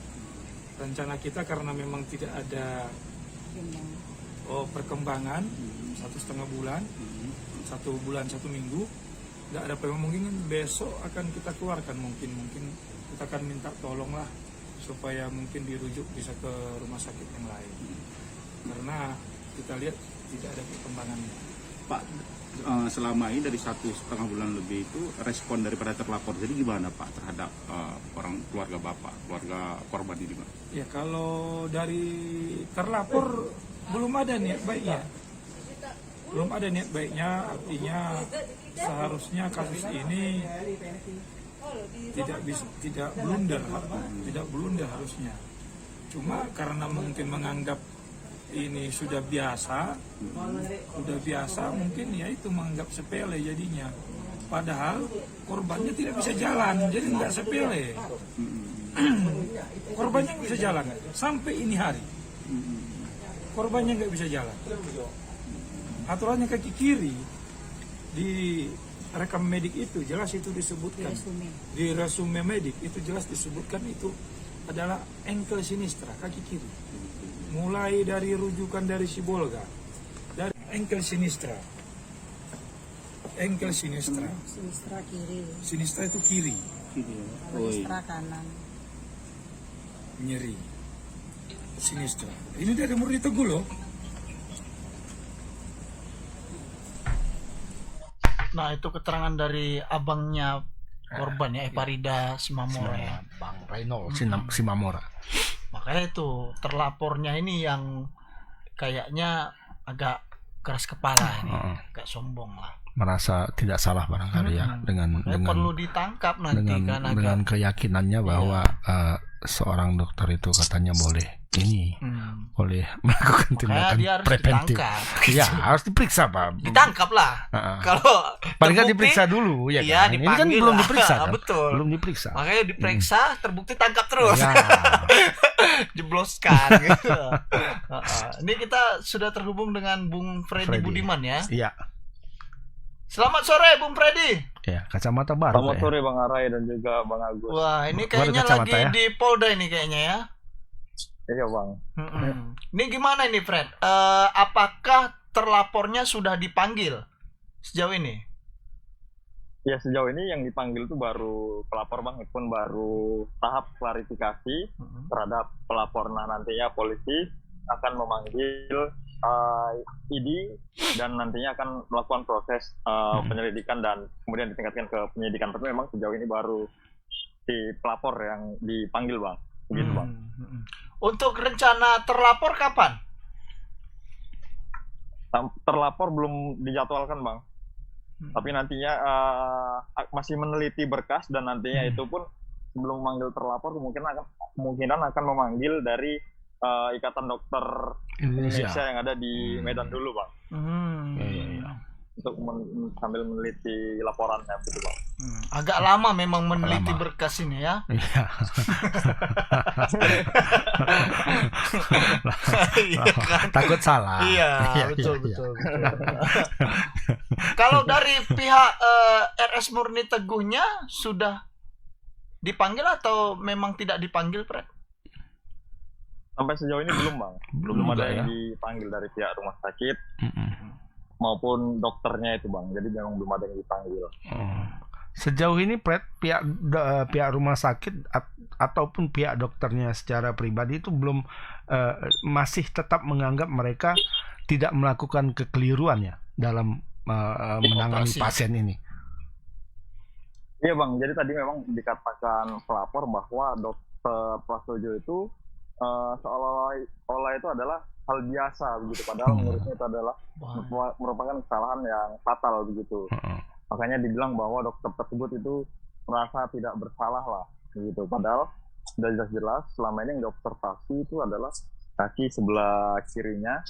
Rencana kita karena memang tidak ada perkembangan 1,5 bulan, 1 bulan 1 minggu, nggak ada mungkin besok akan kita keluarkan, mungkin kita akan minta tolong lah supaya mungkin dirujuk bisa ke rumah sakit yang lain, karena kita lihat tidak ada perkembangan. Pak, selama ini dari 1,5 bulan lebih itu respon daripada terlapor, jadi gimana Pak terhadap orang keluarga Bapak, keluarga korban ini Pak? Ya kalau dari terlapor belum ada niat baiknya, artinya seharusnya kasus ini tidak blunder harusnya. Cuma karena mungkin menganggap ini sudah biasa mungkin ya itu menganggap sepele jadinya. Padahal korbannya tidak bisa jalan, jadi nggak sepele. Korbannya nggak bisa jalan sampai ini hari. Korbannya nggak bisa jalan. Aturannya kaki kiri di rekam medik itu jelas itu disebutkan, di resume medik itu jelas disebutkan itu adalah ankle sinistra, kaki kiri. Mulai dari rujukan dari Sibolga, dari ankle sinistra kiri. Sinistra itu kiri. Sinistra kanan. Nyeri. Sinistra. Ini dari Murai Tugu loh. Nah, itu keterangan dari abangnya korban ya, Eparida Simamora ya. Bang Reynold Simamora. Makanya itu terlapornya ini yang kayaknya agak keras kepala ini, agak sombong lah. Merasa tidak salah barangkali ya dengan perlu ditangkap nanti dengan keyakinannya bahwa seorang dokter itu katanya boleh melakukan tindakan preventif. Ya harus diperiksa Pak. Ditangkap lah. Kalau paling nggak diperiksa dulu ya kan. Ini kan belum diperiksa kan. Betul. Belum diperiksa. Makanya diperiksa, terbukti tangkap terus. Ya. Jebloskan gitu. Ini kita sudah terhubung dengan Bung Freddy Budiman ya. Iya. Selamat sore Bung Freddy. Ya, kacamata baru. Selamat sore Bang Arai dan juga Bang Agus. Wah, ini kayaknya lagi ya? Di Polda ini kayaknya ya. Iya Bang. Ini gimana ini Fred? Apakah terlapornya sudah dipanggil sejauh ini? Ya sejauh ini yang dipanggil itu baru pelapor Bang, itu pun baru tahap klarifikasi terhadap pelapor. Nah nantinya polisi akan memanggil ID dan nantinya akan melakukan proses penyelidikan dan kemudian ditingkatkan ke penyidikan. Tapi memang sejauh ini baru si pelapor yang dipanggil Bang. Begitu Bang. Untuk rencana terlapor kapan? Terlapor belum dijadwalkan Bang. Tapi nantinya masih meneliti berkas dan nantinya itu pun sebelum memanggil terlapor kemungkinan akan memanggil dari Ikatan Dokter Indonesia yang ada di Medan dulu Bang. untuk sambil meneliti laporannya gitu Bang. Agak lama memang meneliti berkas ini ya. Iya. Iya kan? Takut salah. Iya, betul. Kalau dari pihak RS Murni Teguhnya sudah dipanggil atau memang tidak dipanggil, Pret? Sampai sejauh ini belum Bang. Belum ada yang dipanggil dari pihak rumah sakit maupun dokternya itu Bang. Jadi memang belum ada yang dipanggil. Sejauh ini Pret, pihak rumah sakit ataupun pihak dokternya secara pribadi itu belum masih tetap menganggap mereka tidak melakukan kekeliruan ya dalam menangani pasien ini. Iya Bang, jadi tadi memang dikatakan pelapor bahwa Dokter Prasojo itu seolah-olah itu adalah hal biasa begitu, padahal menurutnya itu adalah merupakan kesalahan yang fatal begitu. Makanya dibilang bahwa dokter tersebut itu merasa tidak bersalah lah begitu, padahal sudah jelas selama ini yang diobservasi itu adalah kaki sebelah kirinya,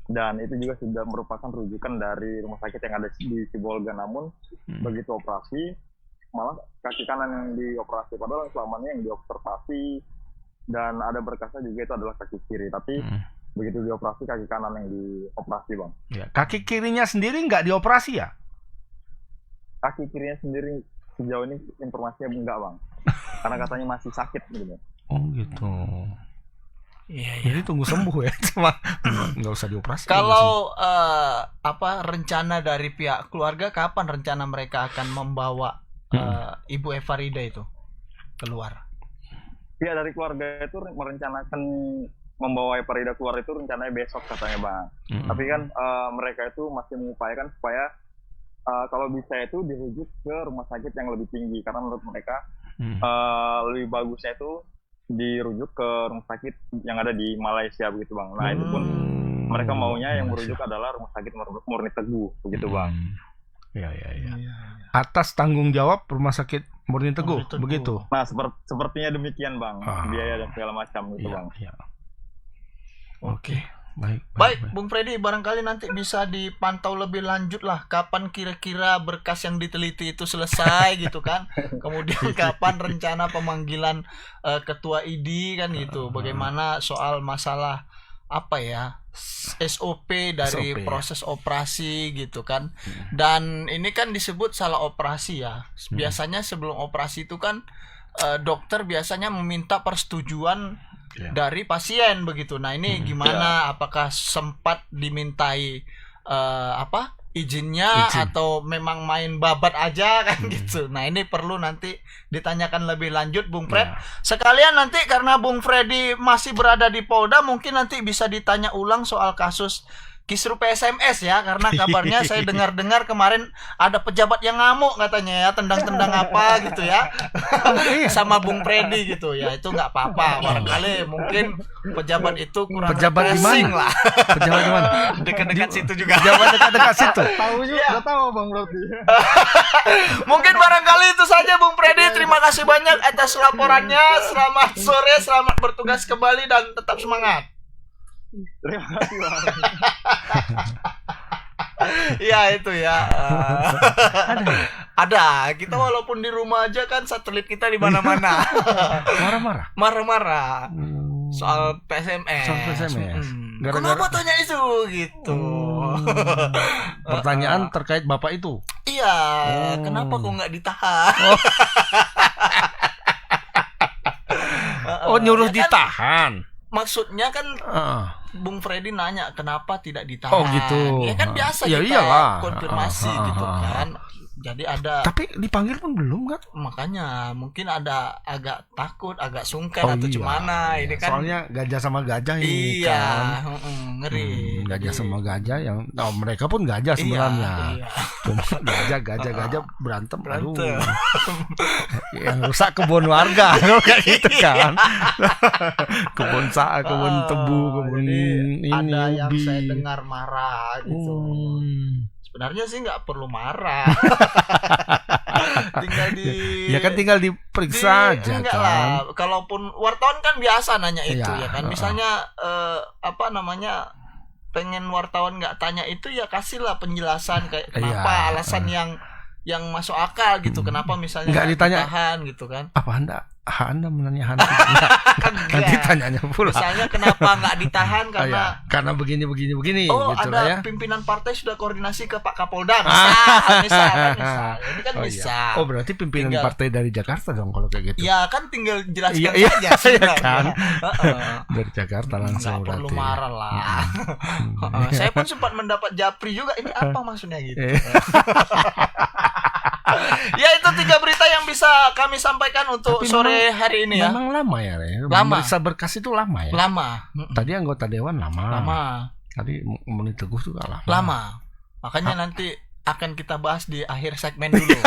dan itu juga sudah merupakan rujukan dari rumah sakit yang ada di Sibolga. Namun begitu operasi malah kaki kanan yang dioperasi, padahal selama ini yang diobservasi dan ada berkasnya juga itu adalah kaki kiri, tapi begitu dioperasi kaki kanan yang dioperasi Bang. Ya, kaki kirinya sendiri nggak dioperasi ya? Kaki kirinya sendiri sejauh ini informasinya enggak Bang, karena katanya masih sakit gitu. Oh gitu. Iya. Jadi tunggu sembuh ya, cuma nggak usah dioperasi. Kalau rencana dari pihak keluarga, kapan rencana mereka akan membawa Ibu Efarida itu keluar? Pihak dari keluarga itu merencanakan membawa Efarida keluar itu rencananya besok katanya Bang. Tapi kan mereka itu masih mengupayakan supaya kalau bisa itu dirujuk ke rumah sakit yang lebih tinggi, karena menurut mereka lebih bagusnya itu dirujuk ke rumah sakit yang ada di Malaysia begitu Bang. Nah itu pun mereka maunya yang merujuk adalah rumah sakit Murni Teguh begitu Bang. Ya. Atas tanggung jawab rumah sakit Murni Teguh begitu. Nah sepertinya demikian Bang, biaya dan segala macam gitu Bang. Oke. Baik, Bung Freddy, barangkali nanti bisa dipantau lebih lanjut lah kapan kira-kira berkas yang diteliti itu selesai gitu kan. Kemudian kapan rencana pemanggilan ketua ID kan gitu. Bagaimana soal masalah SOP dari proses operasi gitu kan. Dan ini kan disebut salah operasi ya. Biasanya sebelum operasi itu kan dokter biasanya meminta persetujuan dari pasien begitu. Nah ini gimana? Apakah sempat dimintai izinnya atau memang main babat aja kan gitu. Nah ini perlu nanti ditanyakan lebih lanjut Bung Fred. Sekalian nanti karena Bung Freddy masih berada di Polda, mungkin nanti bisa ditanya ulang soal kasus Kisrup SMS ya, karena kabarnya saya dengar-dengar kemarin ada pejabat yang ngamuk katanya ya, tendang-tendang apa gitu ya sama Bung Freddy gitu ya. Itu nggak apa-apa, barangkali mungkin pejabat itu kurang refreshing lah. Pejabat di mana? Dekat-dekat situ juga. Pejabat dekat-dekat situ. Tahu juga, nggak tahu Bang berarti. Mungkin barangkali itu saja Bung Freddy. Terima kasih banyak atas laporannya. Selamat sore, selamat bertugas kembali dan tetap semangat. Terima kasih Bang. Ya itu ya. Ada. Kita walaupun di rumah aja kan satelit kita di mana-mana. Marah-marah. Soal PSMS. Gara-gara... Kenapa tanya itu gitu? Pertanyaan terkait Bapak itu. Iya. Kenapa kok nggak ditahan? Nyuruh ditahan. Maksudnya kan Bung Freddy nanya kenapa tidak ditahan. Oh gitu. Ya kan biasa ya, kita konfirmasi gitu kan. Jadi ada. Tapi dipanggil pun belum kan? Makanya mungkin ada agak takut, agak sungkan atau gimana. Ini kan soalnya gajah sama gajah ini kan. Ngeri. Gajah sama gajah yang mereka pun gajah sebenarnya. Cuma gajah berantem. Aduh. Yang rusak kebun warga kayak gitu kan. Kebun tebu, kebun ini ada yang ubi. Saya dengar marah gitu. Sebenarnya sih nggak perlu marah. tinggal diperiksa aja enggak kan. Lah. Kalaupun wartawan kan biasa nanya itu ya kan. Misalnya pengen wartawan nggak tanya itu, ya kasihlah penjelasan kayak kenapa alasan yang masuk akal gitu, kenapa misalnya nggak ditanya ditahan gitu kan. Apa anda menanya Hantu? Nanti tanyanya pula. Misalnya kenapa nggak ditahan karena begini. Oh, gitu ada ya. Pimpinan partai sudah koordinasi ke Pak Kapolda. Misal. Ini kan bisa. Oh, berarti pimpinan partai dari Jakarta dong kalau kayak gitu. Ya kan tinggal jelaskan saja sebenarnya. Kan? Dari Jakarta langsung. Nggak perlu marah lah. Saya pun sempat mendapat japri juga. Ini apa maksudnya gitu. Ya, itu 3 berita yang bisa kami sampaikan untuk sore hari ini ya. Memang lama ya, lama. Memeriksa berkas itu lama ya. Lama. Tadi anggota dewan lama. Tadi Muni Teguh juga lama. Makanya nanti akan kita bahas di akhir segmen dulu.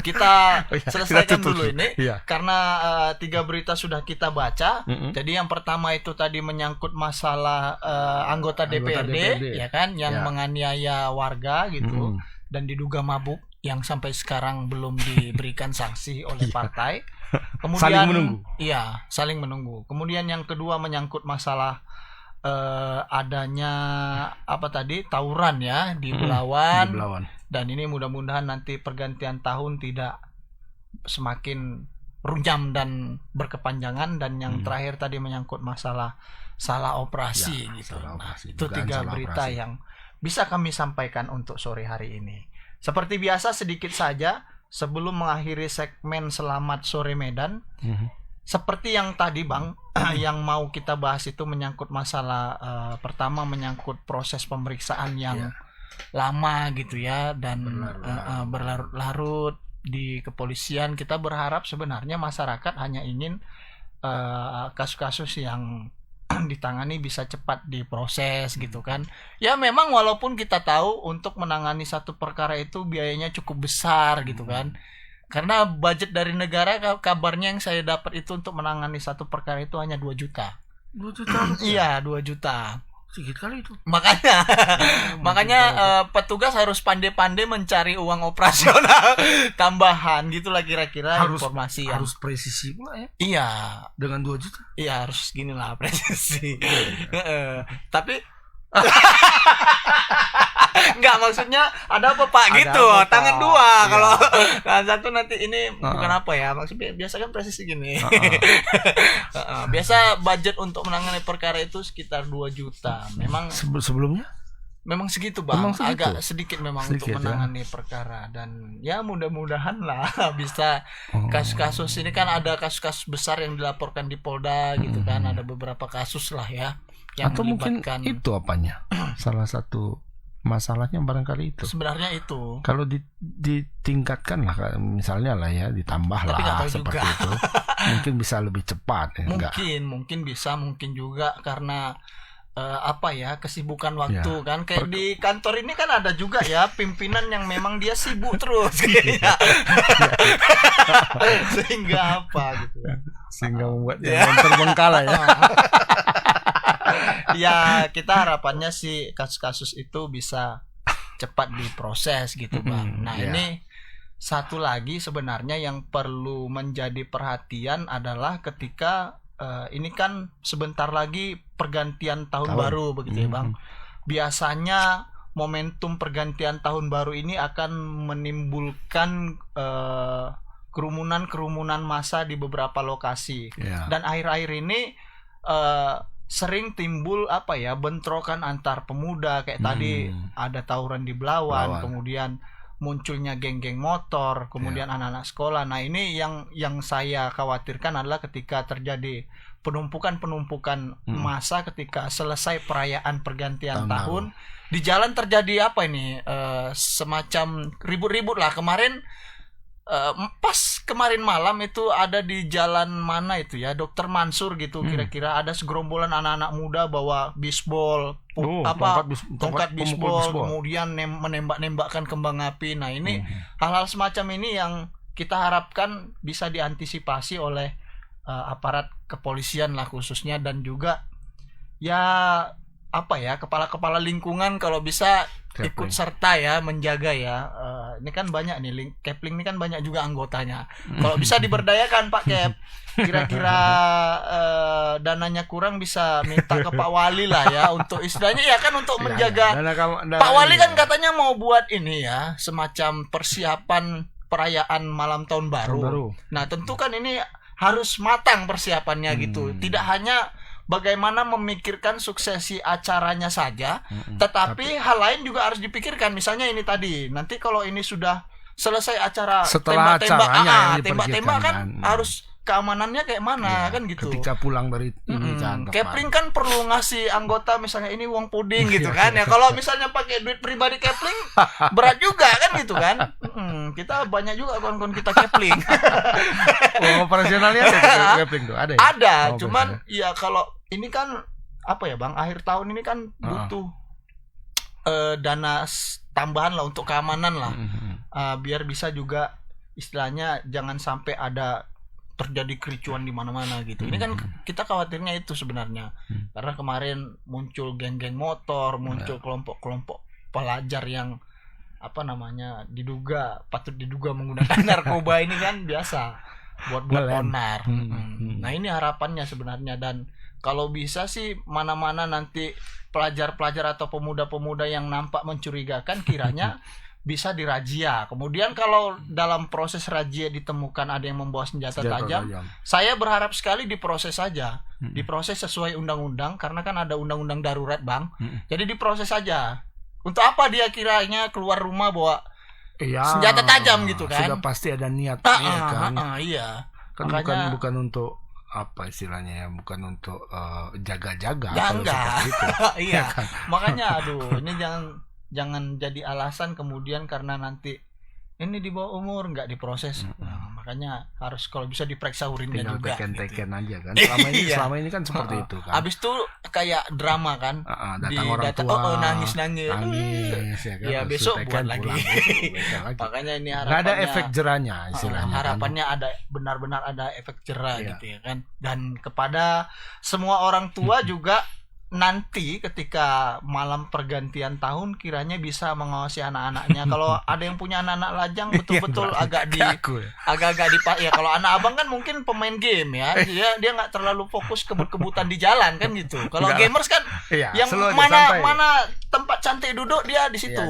Kita selesaikan dulu ini karena 3 berita sudah kita baca. Jadi yang pertama itu tadi menyangkut masalah anggota DPRD ya kan, yang menganiaya warga gitu dan diduga mabuk, yang sampai sekarang belum diberikan sanksi oleh partai. Kemudian saling menunggu. Iya, saling menunggu. Kemudian yang kedua menyangkut masalah adanya tawuran ya di Belawan. Dan ini mudah-mudahan nanti pergantian tahun tidak semakin runyam dan berkepanjangan. Dan yang terakhir tadi menyangkut masalah salah operasi gitu. Itu 3 berita yang bisa kami sampaikan untuk sore hari ini. Seperti biasa sedikit saja sebelum mengakhiri segmen Selamat Sore Medan. Seperti yang tadi Bang, yang mau kita bahas itu menyangkut masalah pertama menyangkut proses pemeriksaan yang lama gitu ya, dan berlarut-larut di kepolisian. Kita berharap sebenarnya masyarakat hanya ingin kasus-kasus yang ditangani bisa cepat diproses gitu kan. Ya memang walaupun kita tahu untuk menangani satu perkara itu biayanya cukup besar gitu kan. Karena budget dari negara kabarnya yang saya dapat itu untuk menangani satu perkara itu hanya 2 juta. 2 juta? Iya, 2 juta. Sedikit kali itu. Makanya petugas harus pandai-pandai mencari uang operasional tambahan gitulah kira-kira informasi harus presisi pula ya. Iya, dengan 2 juta. Iya, harus gini lah presisi. Tapi enggak, maksudnya ada apa Pak gitu, tangan 2 kalau tangan 1 nanti ini bukan apa ya, maksudnya biasa kan presisi gini. Biasa budget untuk menangani perkara itu sekitar 2 juta. Memang sebelumnya memang segitu Bang, agak sedikit memang untuk menangani perkara. Dan ya mudah-mudahan lah bisa kasus-kasus ini kan ada kasus-kasus besar yang dilaporkan di Polda gitu kan, ada beberapa kasus lah ya. Atau mungkin itu apanya? Salah satu masalahnya barangkali itu. Sebenarnya itu. Kalau ditingkatkan lah, misalnya lah ya, ditambah lah seperti itu, mungkin bisa lebih cepat. Ya, mungkin bisa, mungkin juga karena kesibukan waktu kan. Kayak di kantor ini kan ada juga ya pimpinan yang memang dia sibuk terus kayaknya. Sehingga gitu. Sehingga membuat jangan terbengkalai ya. Ya kita harapannya sih kasus-kasus itu bisa cepat diproses gitu Bang. Nah ini satu lagi sebenarnya yang perlu menjadi perhatian adalah ketika ini kan sebentar lagi pergantian tahun baru begitu ya Bang. Biasanya momentum pergantian tahun baru ini akan menimbulkan kerumunan massa di beberapa lokasi. Dan akhir-akhir ini sering timbul bentrokan antar pemuda kayak tadi ada tawuran di Belawan. Kemudian munculnya geng-geng motor, kemudian anak-anak sekolah. Nah ini yang saya khawatirkan adalah ketika terjadi penumpukan massa ketika selesai perayaan pergantian tahun di jalan terjadi semacam ribut-ribut lah. Pas kemarin malam itu ada di jalan mana itu ya, Dr. Mansur gitu, kira-kira ada segerombolan anak-anak muda bawa bisbol, tongkat bisbol, kemudian menembak-nembakkan kembang api. Nah ini hal-hal semacam ini yang kita harapkan bisa diantisipasi oleh aparat kepolisian lah khususnya, dan juga kepala-kepala lingkungan kalau bisa ikut serta ya menjaga ya, ini kan banyak nih Kepling ini kan banyak juga anggotanya. Kalau bisa diberdayakan Pak Kep, kira-kira dananya kurang bisa minta ke Pak Wali lah ya untuk istilahnya ya kan untuk menjaga. Pak Wali kan katanya mau buat ini ya semacam persiapan perayaan malam tahun baru. Nah tentu kan ini harus matang persiapannya gitu. Tidak hanya bagaimana memikirkan suksesi acaranya saja, tetapi hal lain juga harus dipikirkan. Misalnya ini tadi, nanti kalau ini sudah selesai acara tembak-tembak kan harus keamanannya kayak mana kan gitu. Ketika pulang dari ini Kepling kan perlu ngasih anggota misalnya ini uang puding gitu kan ya. Kalau misalnya pakai duit pribadi Kepling berat juga kan gitu kan. Kita banyak juga kawan-kawan kita Kepling. Operasionalnya Kepling tuh ada ya? Ada, cuman ya kalau ini kan apa ya Bang, akhir tahun ini kan butuh dana tambahan lah untuk keamanan lah. Biar bisa juga istilahnya jangan sampai ada terjadi kericuan di mana-mana gitu. Ini kan kita khawatirnya itu sebenarnya. Karena kemarin muncul geng-geng motor, muncul kelompok-kelompok pelajar yang patut diduga menggunakan narkoba ini kan biasa buat onar. Nah, ini harapannya sebenarnya, dan kalau bisa sih mana-mana nanti pelajar-pelajar atau pemuda-pemuda yang nampak mencurigakan kiranya bisa dirazia. Kemudian kalau dalam proses razia ditemukan ada yang membawa senjata tajam, saya berharap sekali diproses saja. Diproses sesuai undang-undang, karena kan ada undang-undang darurat Bang. Jadi diproses saja. Untuk apa dia kiranya keluar rumah bawa senjata tajam gitu kan? Sudah pasti ada niat kan. Iya. Kan makanya, bukan untuk apa istilahnya ya, bukan untuk jaga-jaga enggak. Gitu. Iya. Kan? Makanya ini jangan jadi alasan kemudian karena nanti ini di bawah umur nggak diproses. Nah, makanya harus kalau bisa diperiksa urinnya juga. Teken aja kan. Selama ini kan seperti itu kan. Abis itu kayak drama kan. Datang orang tua. Nangis ya kan. Ya besok buat lagi. Makanya ini harapannya. Nggak ada efek jerahnya istilahnya. Harapannya kan? Ada benar-benar ada efek jerah gitu ya kan. Dan kepada semua orang tua juga nanti ketika malam pergantian tahun kiranya bisa mengawasi anak-anaknya. Kalau ada yang punya anak-anak lajang betul-betul agak ya kalau anak abang kan mungkin pemain game ya. Dia nggak terlalu fokus kebut-kebutan di jalan kan gitu. Kalau gamers kan yang mana tempat cantik duduk dia di situ.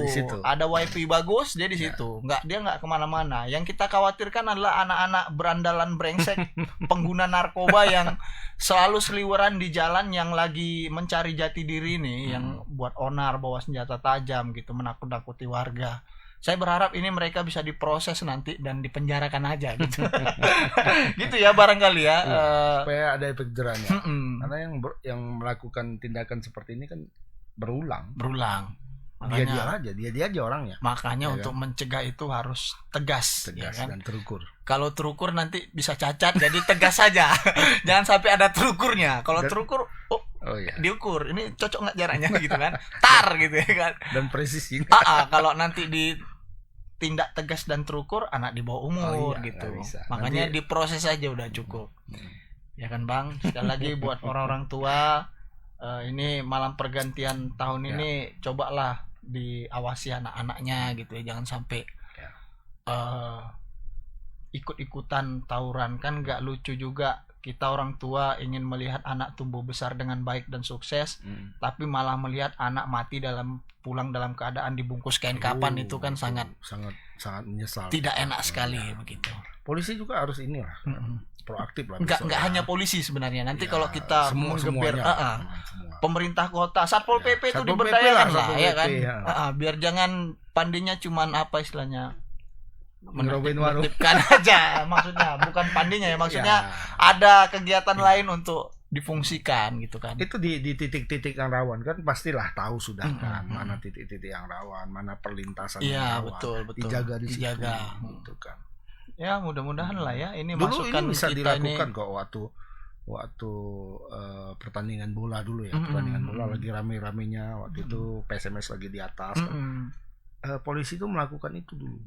Ada wifi bagus dia di situ. Dia nggak kemana-mana. Yang kita khawatirkan adalah anak-anak berandalan brengsek pengguna narkoba yang selalu seliweran di jalan, yang lagi mencari jati diri nih, yang buat onar, bawa senjata tajam gitu, menakut-nakuti warga. Saya berharap ini mereka bisa diproses nanti dan dipenjarakan aja gitu. Gitu ya barangkali ya. Supaya ada efek jerahnya. Karena yang melakukan tindakan seperti ini kan berulang. Makanya, dia aja orangnya. Makanya untuk mencegah itu harus tegas ya kan? Dan terukur. Kalau terukur nanti bisa cacat, jadi tegas saja. Jangan sampai ada terukurnya. Kalau terukur, diukur. Ini cocok nggak jaraknya gitu kan? Tar gitu ya kan? Dan presisi. Kalau nanti ditindak tegas dan terukur, anak di bawah umur gitu. Makanya nanti diproses aja udah cukup. Ya kan Bang? Sekali lagi buat orang-orang tua, ini malam pergantian tahun ini cobalah diawasi anak-anaknya gitu ya, jangan sampai ikut-ikutan tawuran. Kan nggak lucu juga kita orang tua ingin melihat anak tumbuh besar dengan baik dan sukses, tapi malah melihat anak mati pulang dalam keadaan dibungkus kain kapan. Itu kan sangat menyesal, tidak enak sekali begitu. Polisi juga harus inilah proaktif lah. Nggak hanya polisi sebenarnya. Nanti kalau kita menggeber pemerintah kota, Satpol PP itu diberdayakan lah ya kan. Biar jangan pandinya cuman apa istilahnya menertibkan aja, maksudnya bukan pandinya ya, maksudnya ada kegiatan lain untuk difungsikan gitu kan. Itu di titik-titik yang rawan kan pastilah tahu sudah kan mana titik-titik yang rawan, mana perlintasan yang rawan. Betul. Dijaga di situ gitu kan. Ya mudah-mudahan lah ya ini dulu masukan ini bisa kita dilakukan kok waktu pertandingan bola dulu ya. Pertandingan bola lagi rame-ramenya waktu itu PSMS lagi di atas kan. polisi itu melakukan itu dulu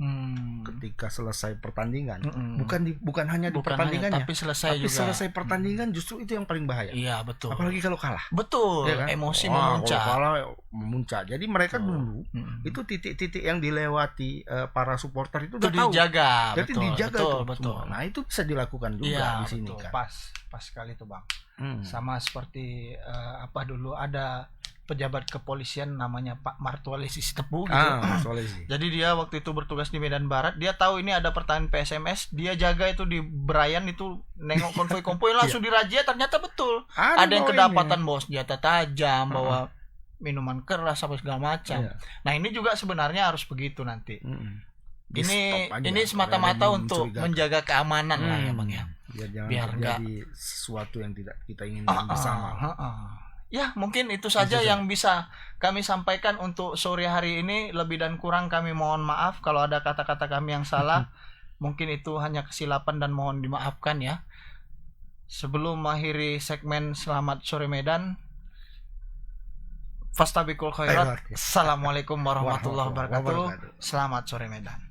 ketika selesai pertandingan. Bukan hanya di pertandingannya, tapi selesai pertandingan justru itu yang paling bahaya. Iya, betul. Apalagi kalau kalah. Betul. Ya kan? Emosi memuncak. Kalau kalah memuncak. Jadi mereka dulu itu titik-titik yang dilewati para supporter itu udah tahu. Dijaga. Jadi dijaga betul. Nah, itu bisa dilakukan juga di sini kan. Pas sekali tuh Bang. Sama seperti dulu ada pejabat kepolisian namanya Pak Martualesi Sitepu gitu. Jadi dia waktu itu bertugas di Medan Barat, dia tahu ini ada pertahanan PSMS, dia jaga itu di Berayan itu, nengok konvoi-konvoi langsung dirazia, ternyata betul. Ada yang kedapatan bawa senjata tajam, bawa minuman keras sampai segala macam. Nah, ini juga sebenarnya harus begitu nanti. Ini semata-mata untuk menjaga keamanan lah ya Bang ya. Biar terjadi sesuatu yang tidak kita inginkan bersama. Ya, mungkin itu saja yang bisa kami sampaikan untuk sore hari ini. Lebih dan kurang kami mohon maaf kalau ada kata-kata kami yang salah. Mungkin itu hanya kesilapan dan mohon dimaafkan ya. Sebelum mengakhiri segmen Selamat Sore Medan, Fastabiqul khairat. Assalamualaikum warahmatullahi wabarakatuh. Selamat sore Medan.